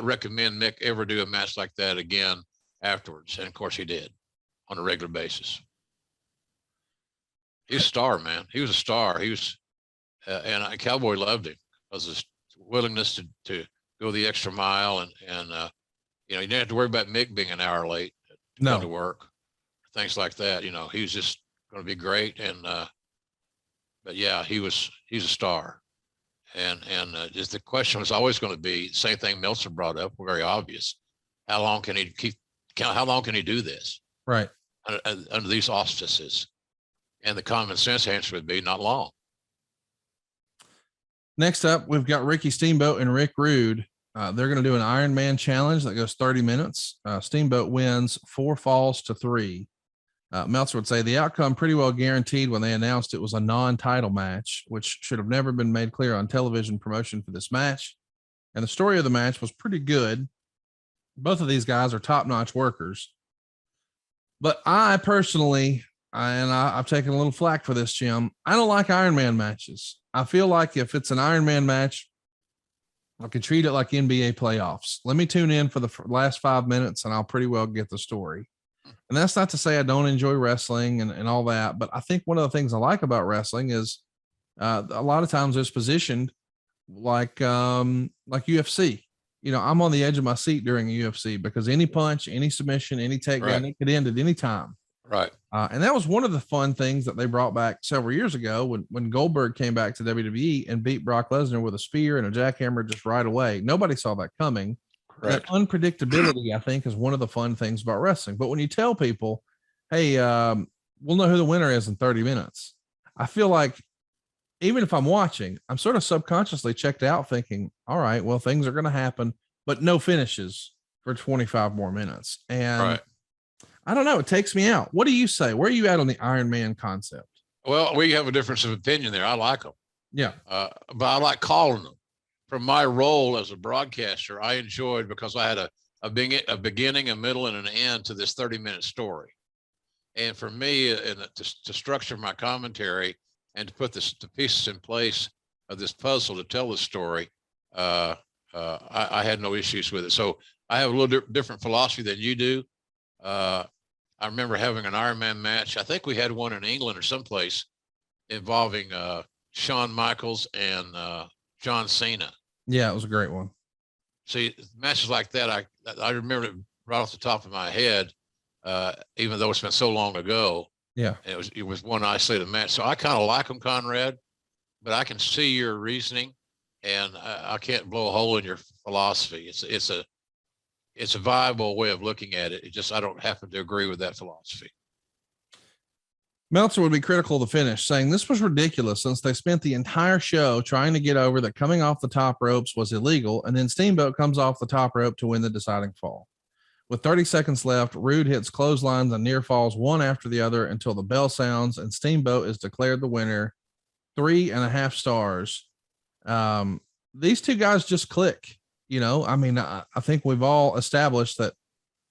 recommend Mick ever do a match like that again afterwards. And of course he did on a regular basis. He's a star, man. He was a star. He was, and Cowboy loved him because his willingness to go the extra mile. And you didn't have to worry about Mick being an hour late to work. things like that. You know, he was just going to be great. And, but yeah, he's a star. And just the question was always going to be same thing Meltzer brought up, very obvious. How long can he do this? Right. Under these auspices? And the common sense answer would be not long. Next up, we've got Ricky Steamboat and Rick Rude. They're going to do an Iron Man challenge that goes 30 minutes. Steamboat wins 4 falls to 3. Meltzer would say the outcome pretty well guaranteed when they announced it was a non-title match, which should have never been made clear on television promotion for this match. And the story of the match was pretty good. Both of these guys are top-notch workers. But I personally, I've taken a little flack for this, Jim, I don't like Iron Man matches. I feel like if it's an Iron Man match, I can treat it like NBA playoffs. Let me tune in for the last 5 minutes and I'll pretty well get the story. And that's not to say I don't enjoy wrestling and all that, but I think one of the things I like about wrestling is a lot of times it's positioned like UFC. You know, I'm on the edge of my seat during a UFC because any punch, any submission, any takedown, it could end at any time. Right. And that was one of the fun things that they brought back several years ago when Goldberg came back to WWE and beat Brock Lesnar with a spear and a jackhammer just right away. Nobody saw that coming. That unpredictability, I think, is one of the fun things about wrestling. But when you tell people, hey, we'll know who the winner is in 30 minutes, I feel like even if I'm watching, I'm sort of subconsciously checked out thinking, all right, well, things are going to happen, but no finishes for 25 more minutes. And I don't know. It takes me out. What do you say? Where are you at on the Iron Man concept? Well, we have a difference of opinion there. I like them. Yeah. But I like calling them. From my role as a broadcaster, I enjoyed because I had a beginning, a middle, and an end to this 30-minute story. And for me, to structure my commentary and to put the pieces in place of this puzzle to tell the story, I had no issues with it. So I have a little different philosophy than you do. I remember having an Iron Man match. I think we had one in England or someplace involving Shawn Michaels and John Cena. Yeah, it was a great one. See, matches like that, I remember it right off the top of my head, even though it's been so long ago. Yeah. And it was one isolated match. So I kind of like them, Conrad, but I can see your reasoning and I can't blow a hole in your philosophy. It's a viable way of looking at it. I don't happen to agree with that philosophy. Meltzer would be critical of the finish, saying this was ridiculous since they spent the entire show trying to get over that coming off the top ropes was illegal, and then Steamboat comes off the top rope to win the deciding fall. With 30 seconds left, Rude hits clotheslines and near falls one after the other until the bell sounds, and Steamboat is declared the winner. 3.5 stars. These two guys just click. You know, I mean, I think we've all established that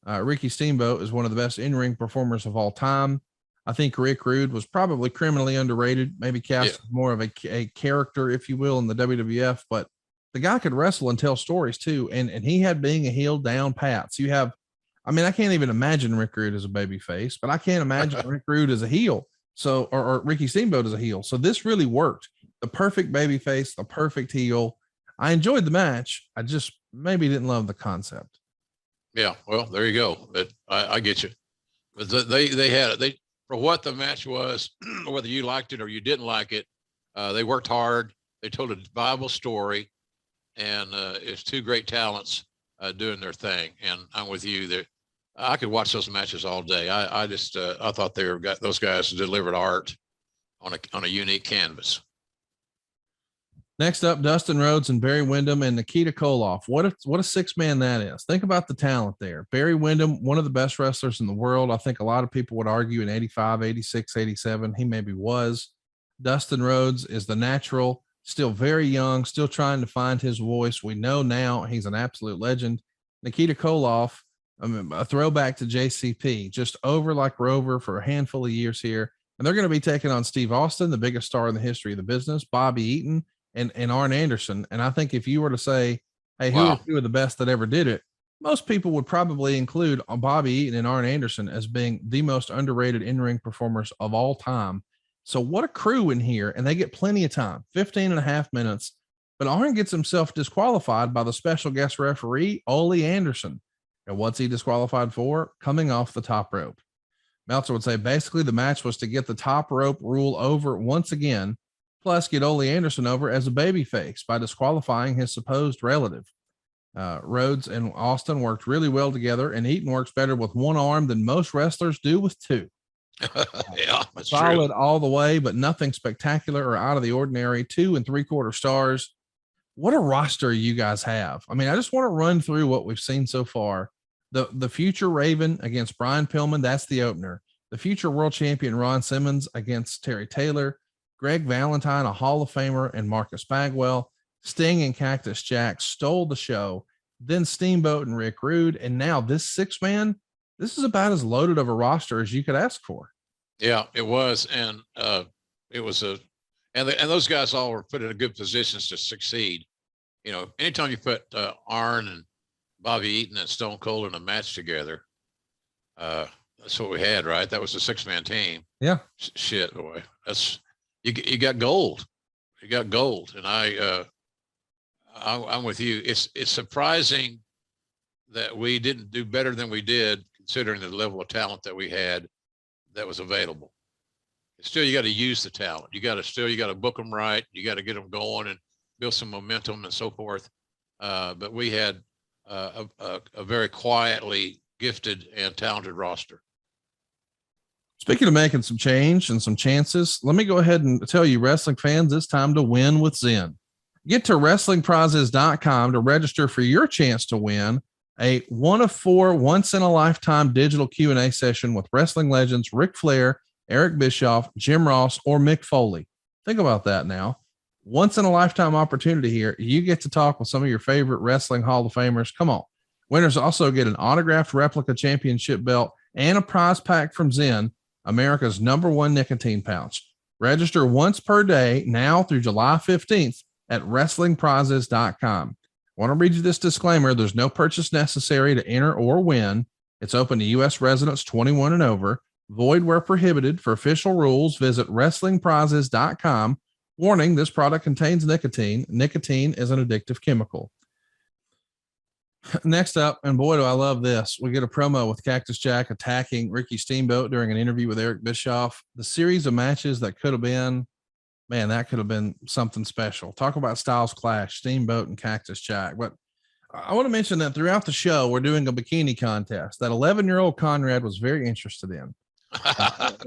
Ricky Steamboat is one of the best in-ring performers of all time. I think Rick Rude was probably criminally underrated, maybe cast as more of a character, if you will, in the WWF, but the guy could wrestle and tell stories too. And he had being a heel down pat. So I can't even imagine Rick Rude as a baby face, but I can't imagine Rick Rude as a heel. So, or Ricky Steamboat as a heel. So this really worked. The perfect baby face, the perfect heel. I enjoyed the match. I just maybe didn't love the concept. Yeah. Well, there you go. But I get you. But they for what the match was, whether you liked it or you didn't like it, they worked hard. They told a viable story, and it's two great talents doing their thing. And I'm with you. I could watch those matches all day. I thought those guys delivered art on a unique canvas. Next up, Dustin Rhodes and Barry Windham and Nikita Koloff. What a 6-man that is. Think about the talent there. Barry Windham, one of the best wrestlers in the world. I think a lot of people would argue in 85, 86, 87, he maybe was. Dustin Rhodes is the natural, still very young, still trying to find his voice. We know now he's an absolute legend. Nikita Koloff, a throwback to JCP, just over like Rover for a handful of years here. And they're going to be taking on Steve Austin, the biggest star in the history of the business, Bobby Eaton, and Arn Anderson. And I think if you were to say, hey, who are two of the best that ever did it, most people would probably include Bobby Eaton and Arn Anderson as being the most underrated in-ring performers of all time. So what a crew in here, and they get plenty of time, 15.5 minutes. But Arn gets himself disqualified by the special guest referee, Ole Anderson. And what's he disqualified for? Coming off the top rope. Meltzer would say basically the match was to get the top rope rule over once again, plus get Ole Anderson over as a babyface by disqualifying his supposed relative. Rhodes and Austin worked really well together, and Eaton works better with one arm than most wrestlers do with two. Yeah, that's solid true. all the way, but nothing spectacular or out of the ordinary. 2 3/4 stars. What a roster you guys have. I mean, I just want to run through what we've seen so far. The future Raven against Brian Pillman, that's the opener. The future world champion Ron Simmons against Terry Taylor. Greg Valentine, a Hall of Famer, and Marcus Bagwell. Sting and Cactus Jack stole the show. Then Steamboat and Rick Rude. And now this 6-man, this is about as loaded of a roster as you could ask for. Yeah, it was. And it was and those guys all were put in a good positions to succeed. You know, anytime you put Arn and Bobby Eaton and Stone Cold in a match together, that's what we had, right? That was a 6-man team. Yeah. Shit, boy. That's you got gold. You got gold. And I'm with you. It's surprising that we didn't do better than we did, considering the level of talent that we had that was available. Still, you got to use the talent. You got to book them right. You got to get them going and build some momentum and so forth. But we had a very quietly gifted and talented roster. Speaking of making some change and some chances, let me go ahead and tell you, wrestling fans, it's time to win with Zen. Get to wrestlingprizes.com to register for your chance to win a 1 of 4 once-in-a-lifetime digital Q&A session with wrestling legends Ric Flair, Eric Bischoff, Jim Ross, or Mick Foley. Think about that now. Once-in-a-lifetime opportunity here. You get to talk with some of your favorite wrestling Hall of Famers. Come on. Winners also get an autographed replica championship belt and a prize pack from Zen, America's #1 nicotine pouch. Register once per day now through July 15th at wrestlingprizes.com. I want to read you this disclaimer. There's no purchase necessary to enter or win. It's open to U.S. residents 21 and over. Void where prohibited. For official rules, visit wrestlingprizes.com. Warning, this product contains nicotine. Nicotine is an addictive chemical. Next up, and boy, do I love this. We get a promo with Cactus Jack attacking Ricky Steamboat during an interview with Eric Bischoff. The series of matches that could have been, man, that could have been something special. Talk about styles clash, Steamboat and Cactus Jack. But I want to mention that throughout the show, we're doing a bikini contest that 11-year-old Conrad was very interested in.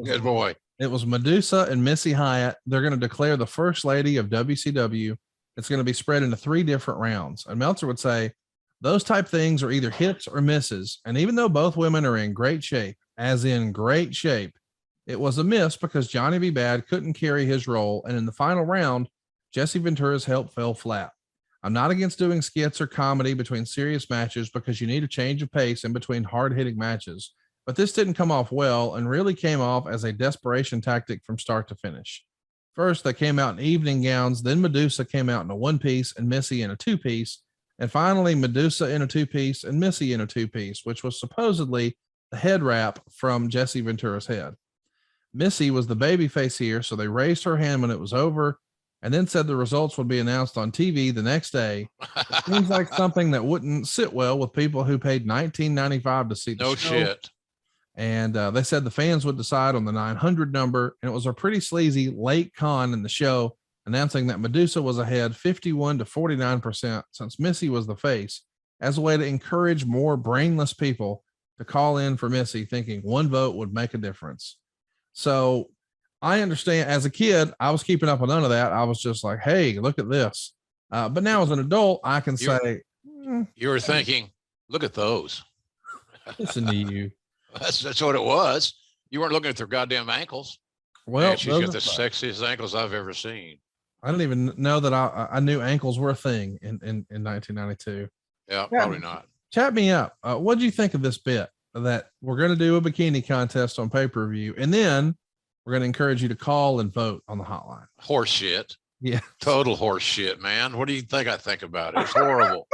Good boy. It was Medusa and Missy Hyatt. They're going to declare the first lady of WCW. It's going to be spread into 3 different rounds. And Meltzer would say those type things are either hits or misses. And even though both women are in great shape, as in great shape, it was a miss because Johnny B. Bad couldn't carry his role. And in the final round, Jesse Ventura's help fell flat. I'm not against doing skits or comedy between serious matches because you need a change of pace in between hard-hitting matches. But this didn't come off well and really came off as a desperation tactic from start to finish. First, they came out in evening gowns. Then Medusa came out in a 1-piece and Missy in a 2-piece. And finally, Medusa in a 2-piece and Missy in a 2-piece, which was supposedly the head wrap from Jesse Ventura's head. Missy was the babyface here, so they raised her hand when it was over and then said the results would be announced on TV the next day. It seems like something that wouldn't sit well with people who paid $19.95 to see the show. No shit. And they said the fans would decide on the 900 number. And it was a pretty sleazy late con in the show announcing that Medusa was ahead 51 to 49% since Missy was the face, as a way to encourage more brainless people to call in for Missy, thinking one vote would make a difference. So I understand as a kid, I was keeping up with none of that. I was just like, hey, look at this. But now as an adult, I can say, you were thinking, look at those. Listen to you. That's what it was. You weren't looking at their goddamn ankles. Well, man, she's got the sexiest ankles I've ever seen. I didn't even know that I knew ankles were a thing in 1992. Yeah, probably not. Chat me up. What do you think of this bit that we're going to do a bikini contest on pay-per-view, and then we're going to encourage you to call and vote on the hotline? Horse shit. Yeah. Total horse shit, man. What do you think I think about it? It's horrible.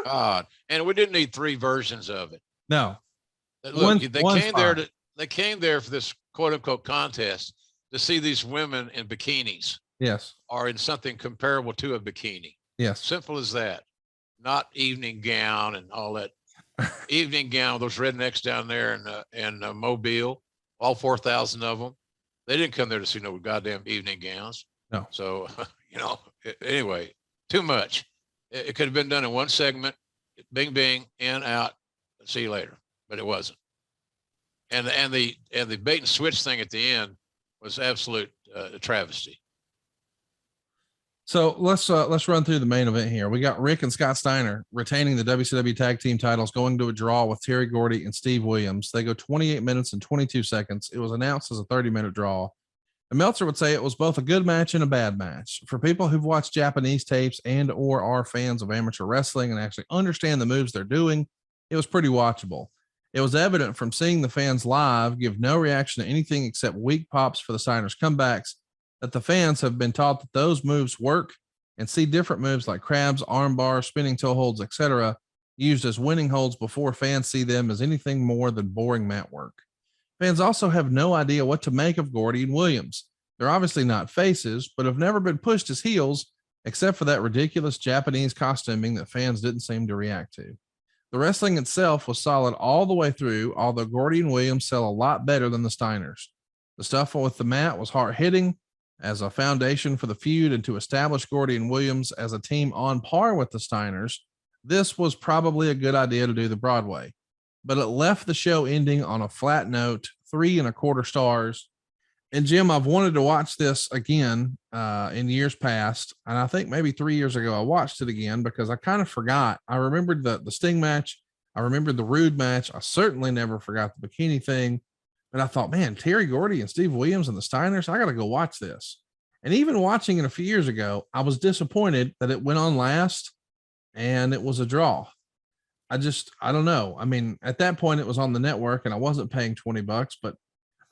God. And we didn't need 3 versions of it. No. Look, they came there for this quote unquote contest to see these women in bikinis. Yes. Or in something comparable to a bikini. Yes. Simple as that. Not evening gown and all that evening gown, those rednecks down there in Mobile, all 4,000 of them. They didn't come there to see no goddamn evening gowns. No. So, anyway, too much. It could have been done in one segment, bing, bing, in, out, see you later, but it wasn't. And the bait and switch thing at the end was absolute travesty. So let's run through the main event here. We got Rick and Scott Steiner retaining the WCW tag team titles, going to a draw with Terry Gordy and Steve Williams. They go 28 minutes and 22 seconds. It was announced as a 30-minute draw. And Meltzer would say it was both a good match and a bad match. For people who've watched Japanese tapes and or are fans of amateur wrestling and actually understand the moves they're doing, it was pretty watchable. It was evident from seeing the fans live give no reaction to anything except weak pops for the Steiners comebacks that the fans have been taught that those moves work and see different moves like crabs, arm bars, spinning toe holds, etc., used as winning holds before fans see them as anything more than boring mat work. Fans also have no idea what to make of Gordy and Williams. They're obviously not faces, but have never been pushed as heels, except for that ridiculous Japanese costuming that fans didn't seem to react to. The wrestling itself was solid all the way through, although Gordy and Williams sell a lot better than the Steiners. The stuff with the mat was hard hitting as a foundation for the feud and to establish Gordy and Williams as a team on par with the Steiners. This was probably a good idea to do the Broadway, but it left the show ending on a flat note, 3.25 stars. And Jim, I've wanted to watch this again in years past. And I think maybe 3 years ago, I watched it again because I kind of forgot. I remembered the Sting match. I remembered the Rude match. I certainly never forgot the bikini thing. But I thought, man, Terry Gordy and Steve Williams and the Steiners, I got to go watch this. And even watching it a few years ago, I was disappointed that it went on last and it was a draw. I don't know. I mean, at that point it was on the network and I wasn't paying $20, but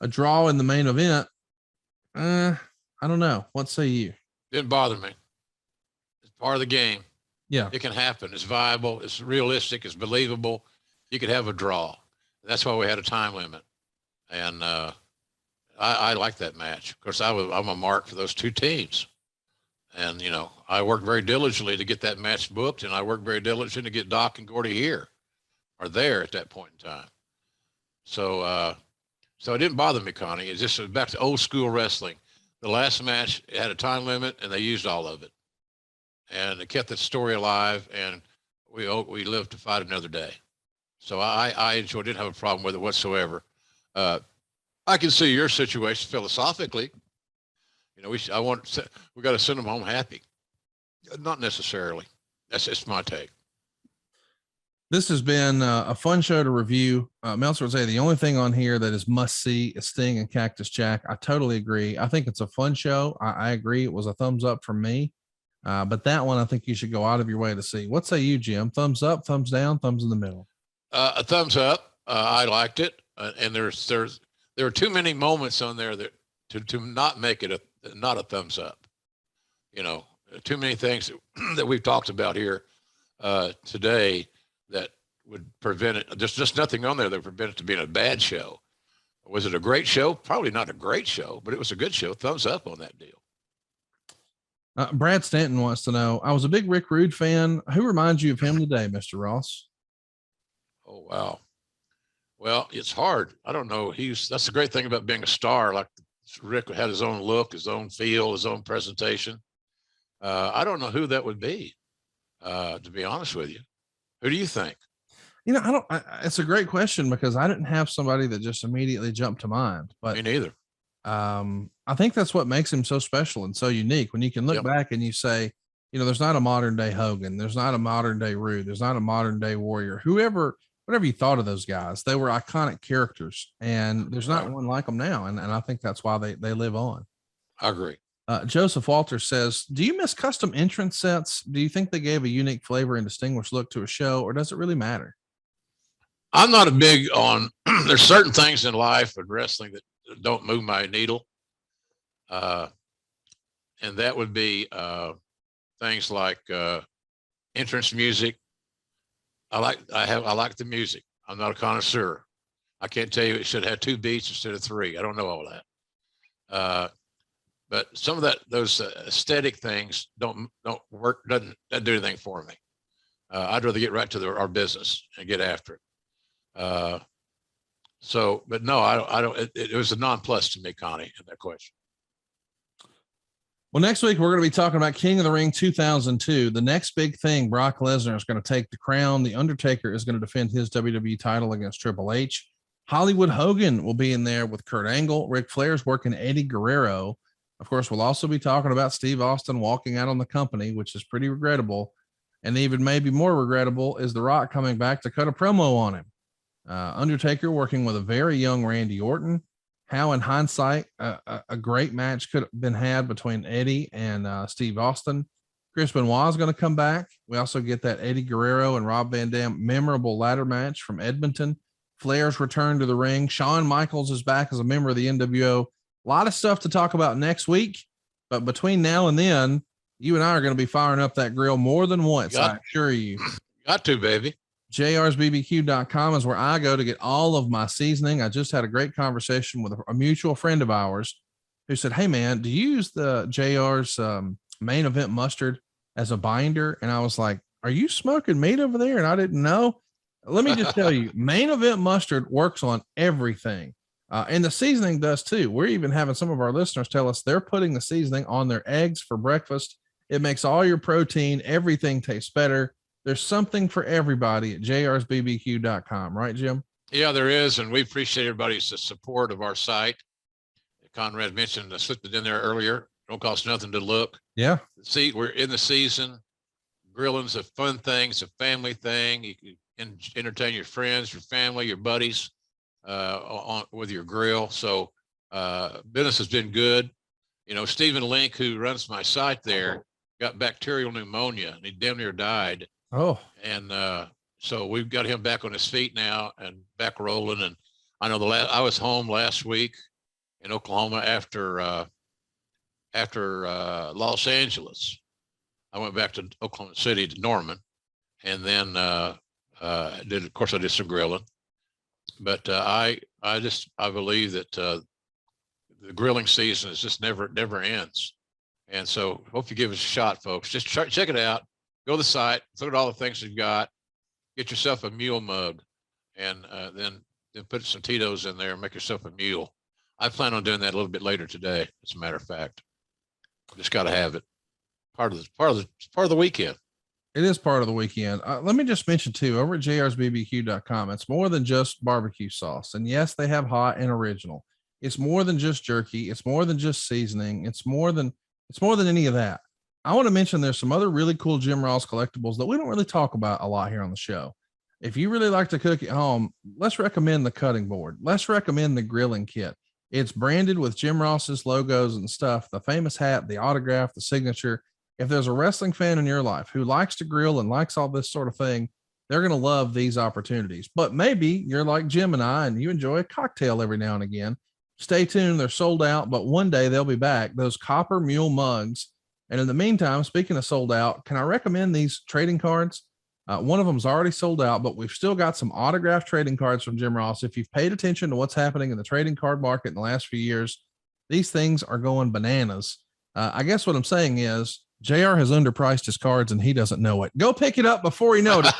a draw in the main event, I don't know. What say you? Didn't bother me. It's part of the game. Yeah. It can happen. It's viable. It's realistic. It's believable. You could have a draw. That's why we had a time limit. And I like that match. Of course, I'm a mark for those two teams. And, I worked very diligently to get that match booked, and I worked very diligently to get Doc and Gordy here or there at that point in time. So it didn't bother me, Connie. It's just back to old school wrestling. The last match had a time limit, and they used all of it. And it kept the story alive, and we lived to fight another day. So I enjoyed it, didn't have a problem with it whatsoever. I can see your situation philosophically. We got to send them home happy. Not necessarily. That's just my take. This has been a fun show to review. Meltzer would say the only thing on here that is must see is Sting and Cactus Jack. I totally agree. I think it's a fun show. I agree. It was a thumbs up from me. But that one, I think you should go out of your way to see. What say you, Jim? Thumbs up, thumbs down, thumbs in the middle? A thumbs up. I liked it. And there are too many moments on there that to not make it not a thumbs up. Too many things that we've talked about here today that would prevent it. There's just nothing on there that would prevent it to being a bad show. Was it a great show? Probably not a great show, but it was a good show. Thumbs up on that deal. Brad Stanton wants to know, I was a big Rick Rude fan. Who reminds you of him today, Mr. Ross? Oh, wow. Well, it's hard. I don't know. That's the great thing about being a star. Like Rick had his own look, his own feel, his own presentation. I don't know who that would be, to be honest with you. Who do you think? It's a great question because I didn't have somebody that just immediately jumped to mind, but Me neither. I think that's what makes him so special and so unique when you can look back and you say, there's not a modern day Hogan. There's not a modern day Rude. There's not a modern day Warrior, whatever you thought of those guys, they were iconic characters and there's not one like them now. And I think that's why they live on. I agree. Joseph Walter says, do you miss custom entrance sets? Do you think they gave a unique flavor and distinguished look to a show, or does it really matter? I'm not a big on, there's certain things in life and wrestling that don't move my needle. And that would be things like entrance music. I like the music. I'm not a connoisseur. I can't tell you it should have 2 beats instead of 3. I don't know all that. But some of those aesthetic things don't work, doesn't do anything for me. I'd rather get right to our business and get after it. But no, I don't. It was a non-plus to me, Connie, in that question. Well, next week, we're going to be talking about King of the Ring 2002. The next big thing, Brock Lesnar is going to take the crown. The Undertaker is going to defend his WWE title against Triple H. Hollywood Hogan will be in there with Kurt Angle. Ric Flair's working Eddie Guerrero. Of course, we'll also be talking about Steve Austin walking out on the company, which is pretty regrettable. And even maybe more regrettable is The Rock coming back to cut a promo on him. Undertaker working with a very young Randy Orton. How in hindsight, a great match could have been had between Eddie and Steve Austin. Chris Benoit is going to come back. We also get that Eddie Guerrero and Rob Van Dam memorable ladder match from Edmonton. Flair's return to the ring. Shawn Michaels is back as a member of the NWO. A lot of stuff to talk about next week. But between now and then, you and I are going to be firing up that grill more than once, I assure you. Got to, baby. JRsBBQ.com is where I go to get all of my seasoning. I just had a great conversation with a mutual friend of ours who said, "Hey man, do you use the JR's main event mustard as a binder?" And I was like, "Are you smoking meat over there?" And I didn't know. Let me just tell you, main event mustard works on everything. And the seasoning does too. We're even having some of our listeners tell us they're putting the seasoning on their eggs for breakfast. It makes all your protein, everything tastes better. There's something for everybody at JRsBBQ.com, right, Jim? Yeah, there is. And we appreciate everybody's support of our site. Conrad mentioned, I slipped it in there earlier. Don't cost nothing to look. Yeah. See, we're in the season. Grilling's a fun thing. It's a family thing. You can entertain your friends, your family, your buddies with your grill. So business has been good. You know, Stephen Link, who runs my site there, got bacterial pneumonia and he damn near died. Oh, and so we've got him back on his feet now and back rolling. And I know I was home last week in Oklahoma after Los Angeles. I went back to Oklahoma City to Norman, and then I did some grilling. But I believe that the grilling season is just never ends. And so hope you give us a shot, folks. Just check it out. Go to the site, look at all the things you've got, get yourself a mule mug, and then put some Tito's in there and make yourself a mule. I plan on doing that a little bit later today, as a matter of fact. Just got to have it. Part of the weekend. It is part of the weekend. Let me just mention too, over at JRsBBQ.com, it's more than just barbecue sauce. And yes, they have hot and original. It's more than just jerky. It's more than just seasoning. It's more than any of that. I want to mention there's some other really cool Jim Ross collectibles that we don't really talk about a lot here on the show. If you really like to cook at home, let's recommend the cutting board. Let's recommend the grilling kit. It's branded with Jim Ross's logos and stuff, the famous hat, the autograph, the signature. If there's a wrestling fan in your life who likes to grill and likes all this sort of thing, they're going to love these opportunities. But maybe you're like Jim and I, and you enjoy a cocktail every now and again. Stay tuned. They're sold out, but one day they'll be back. Those copper mule mugs. And in the meantime, speaking of sold out, can I recommend these trading cards? One of them's already sold out, but we've still got some autographed trading cards from Jim Ross. If you've paid attention to what's happening in the trading card market in the last few years, these things are going bananas. I guess what I'm saying is JR has underpriced his cards and he doesn't know it. Go pick it up before he knows it.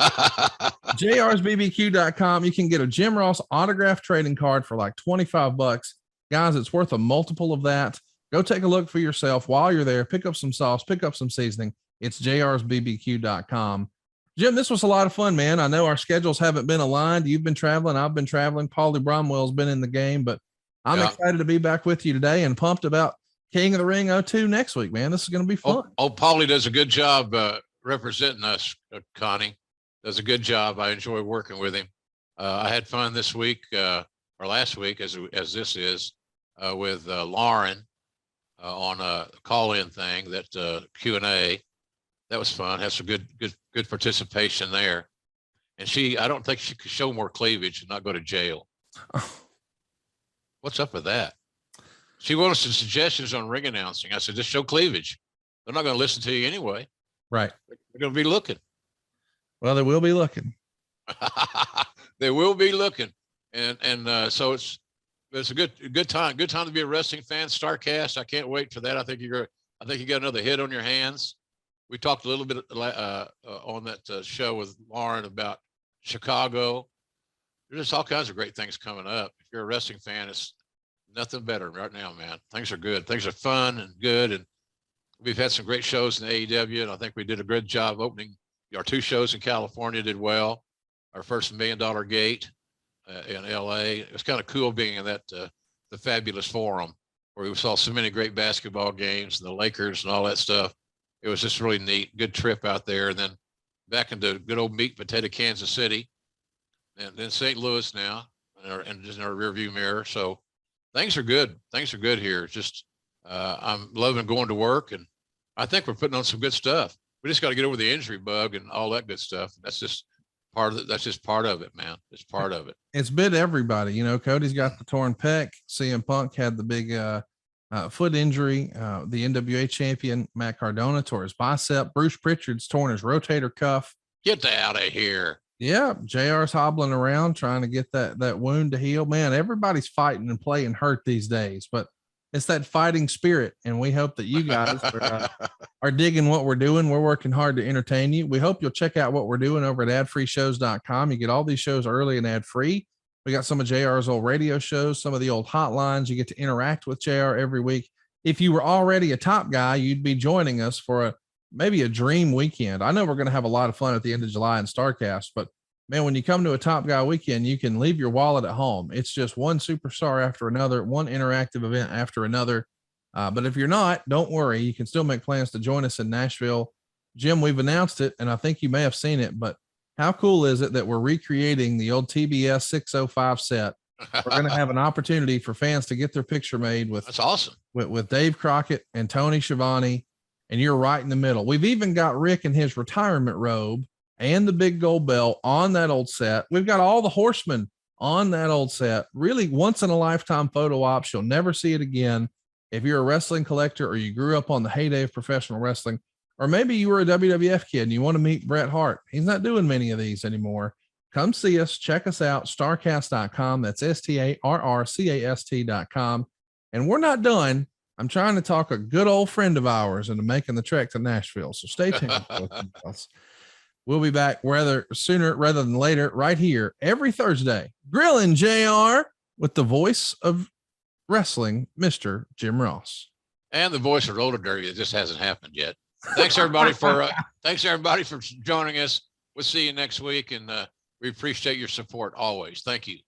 JRsBBQ.com. You can get a Jim Ross autographed trading card for like $25. Guys, it's worth a multiple of that. Go take a look for yourself while you're there. Pick up some sauce, pick up some seasoning. It's JRsBBQ.com. Jim, this was a lot of fun, man. I know our schedules haven't been aligned. You've been traveling. I've been traveling. Paulie Bromwell's been in the game, but I'm excited to be back with you today and pumped about King of the Ring 02 next week, man. This is going to be fun. Paulie does a good job representing us, Connie. Does a good job. I enjoy working with him. I had fun this week or last week, as this is, with Lauren on a call-in thing, that Q&A. That was fun. Had some good participation there. And I don't think she could show more cleavage and not go to jail. What's up with that? She wanted some suggestions on ring announcing. I said, just show cleavage. They're not going to listen to you anyway. Right. They're going to be looking. Well, they will be looking. They will be looking. And so it's a good time. Good time to be a wrestling fan. Starrcast. I can't wait for that. I think you got another hit on your hands. We talked a little bit on that show with Lauren about Chicago. There's just all kinds of great things coming up. If you're a wrestling fan, it's nothing better right now, man. Things are good. Things are fun and good. And we've had some great shows in AEW, and I think we did a good job opening our 2 shows in California. Did well. Our first $1 Million Gate in LA. It was kind of cool being in that the Fabulous Forum, where we saw so many great basketball games and the Lakers and all that stuff. It was just really neat. Good trip out there. And then back into good old meat and potato Kansas City, and then St. Louis now, and just in our rear view mirror. So things are good. Things are good here. It's just I'm loving going to work, and I think we're putting on some good stuff. We just got to get over the injury bug and all that good stuff. That's just part of it. That's just part of it, man. It's part of it. It's bit everybody. You know, Cody's got the torn pec. CM Punk had the big foot injury. The NWA champion Matt Cardona tore his bicep. Bruce Pritchard's torn his rotator cuff. Get out of here. Yeah, JR's hobbling around trying to get that wound to heal. Man, everybody's fighting and playing hurt these days, but it's that fighting spirit, and we hope that you guys are digging what we're doing. We're working hard to entertain you. We hope you'll check out what we're doing over at adfreeshows.com. You get all these shows early and ad free. We got some of JR's old radio shows, some of the old hotlines. You get to interact with JR every week. If you were already a top guy, you'd be joining us for maybe a dream weekend. I know we're going to have a lot of fun at the end of July in Starrcast, but man, when you come to a Top Guy weekend, you can leave your wallet at home. It's just one superstar after another, one interactive event after another. But if you're not, don't worry. You can still make plans to join us in Nashville. Jim, we've announced it, and I think you may have seen it, but how cool is it that we're recreating the old TBS 605 set? We're going to have an opportunity for fans to get their picture made with, that's awesome, with Dave Crockett and Tony Schiavone, and you're right in the middle. We've even got Rick in his retirement robe and the big gold bell on that old set. We've got all the horsemen on that old set. Really once in a lifetime photo ops. You'll never see it again. If you're a wrestling collector, or you grew up on the heyday of professional wrestling, or maybe you were a WWF kid and you want to meet Bret Hart. He's not doing many of these anymore. Come see us. Check us out. Starrcast.com. That's STARRCAST.com. And we're not done. I'm trying to talk a good old friend of ours into making the trek to Nashville. So stay tuned. We'll be back rather sooner rather than later, right here every Thursday, grilling JR with the voice of wrestling, Mr. Jim Ross, and the voice of roller derby. It just hasn't happened yet. Thanks everybody for joining us. We'll see you next week, and we appreciate your support always. Thank you.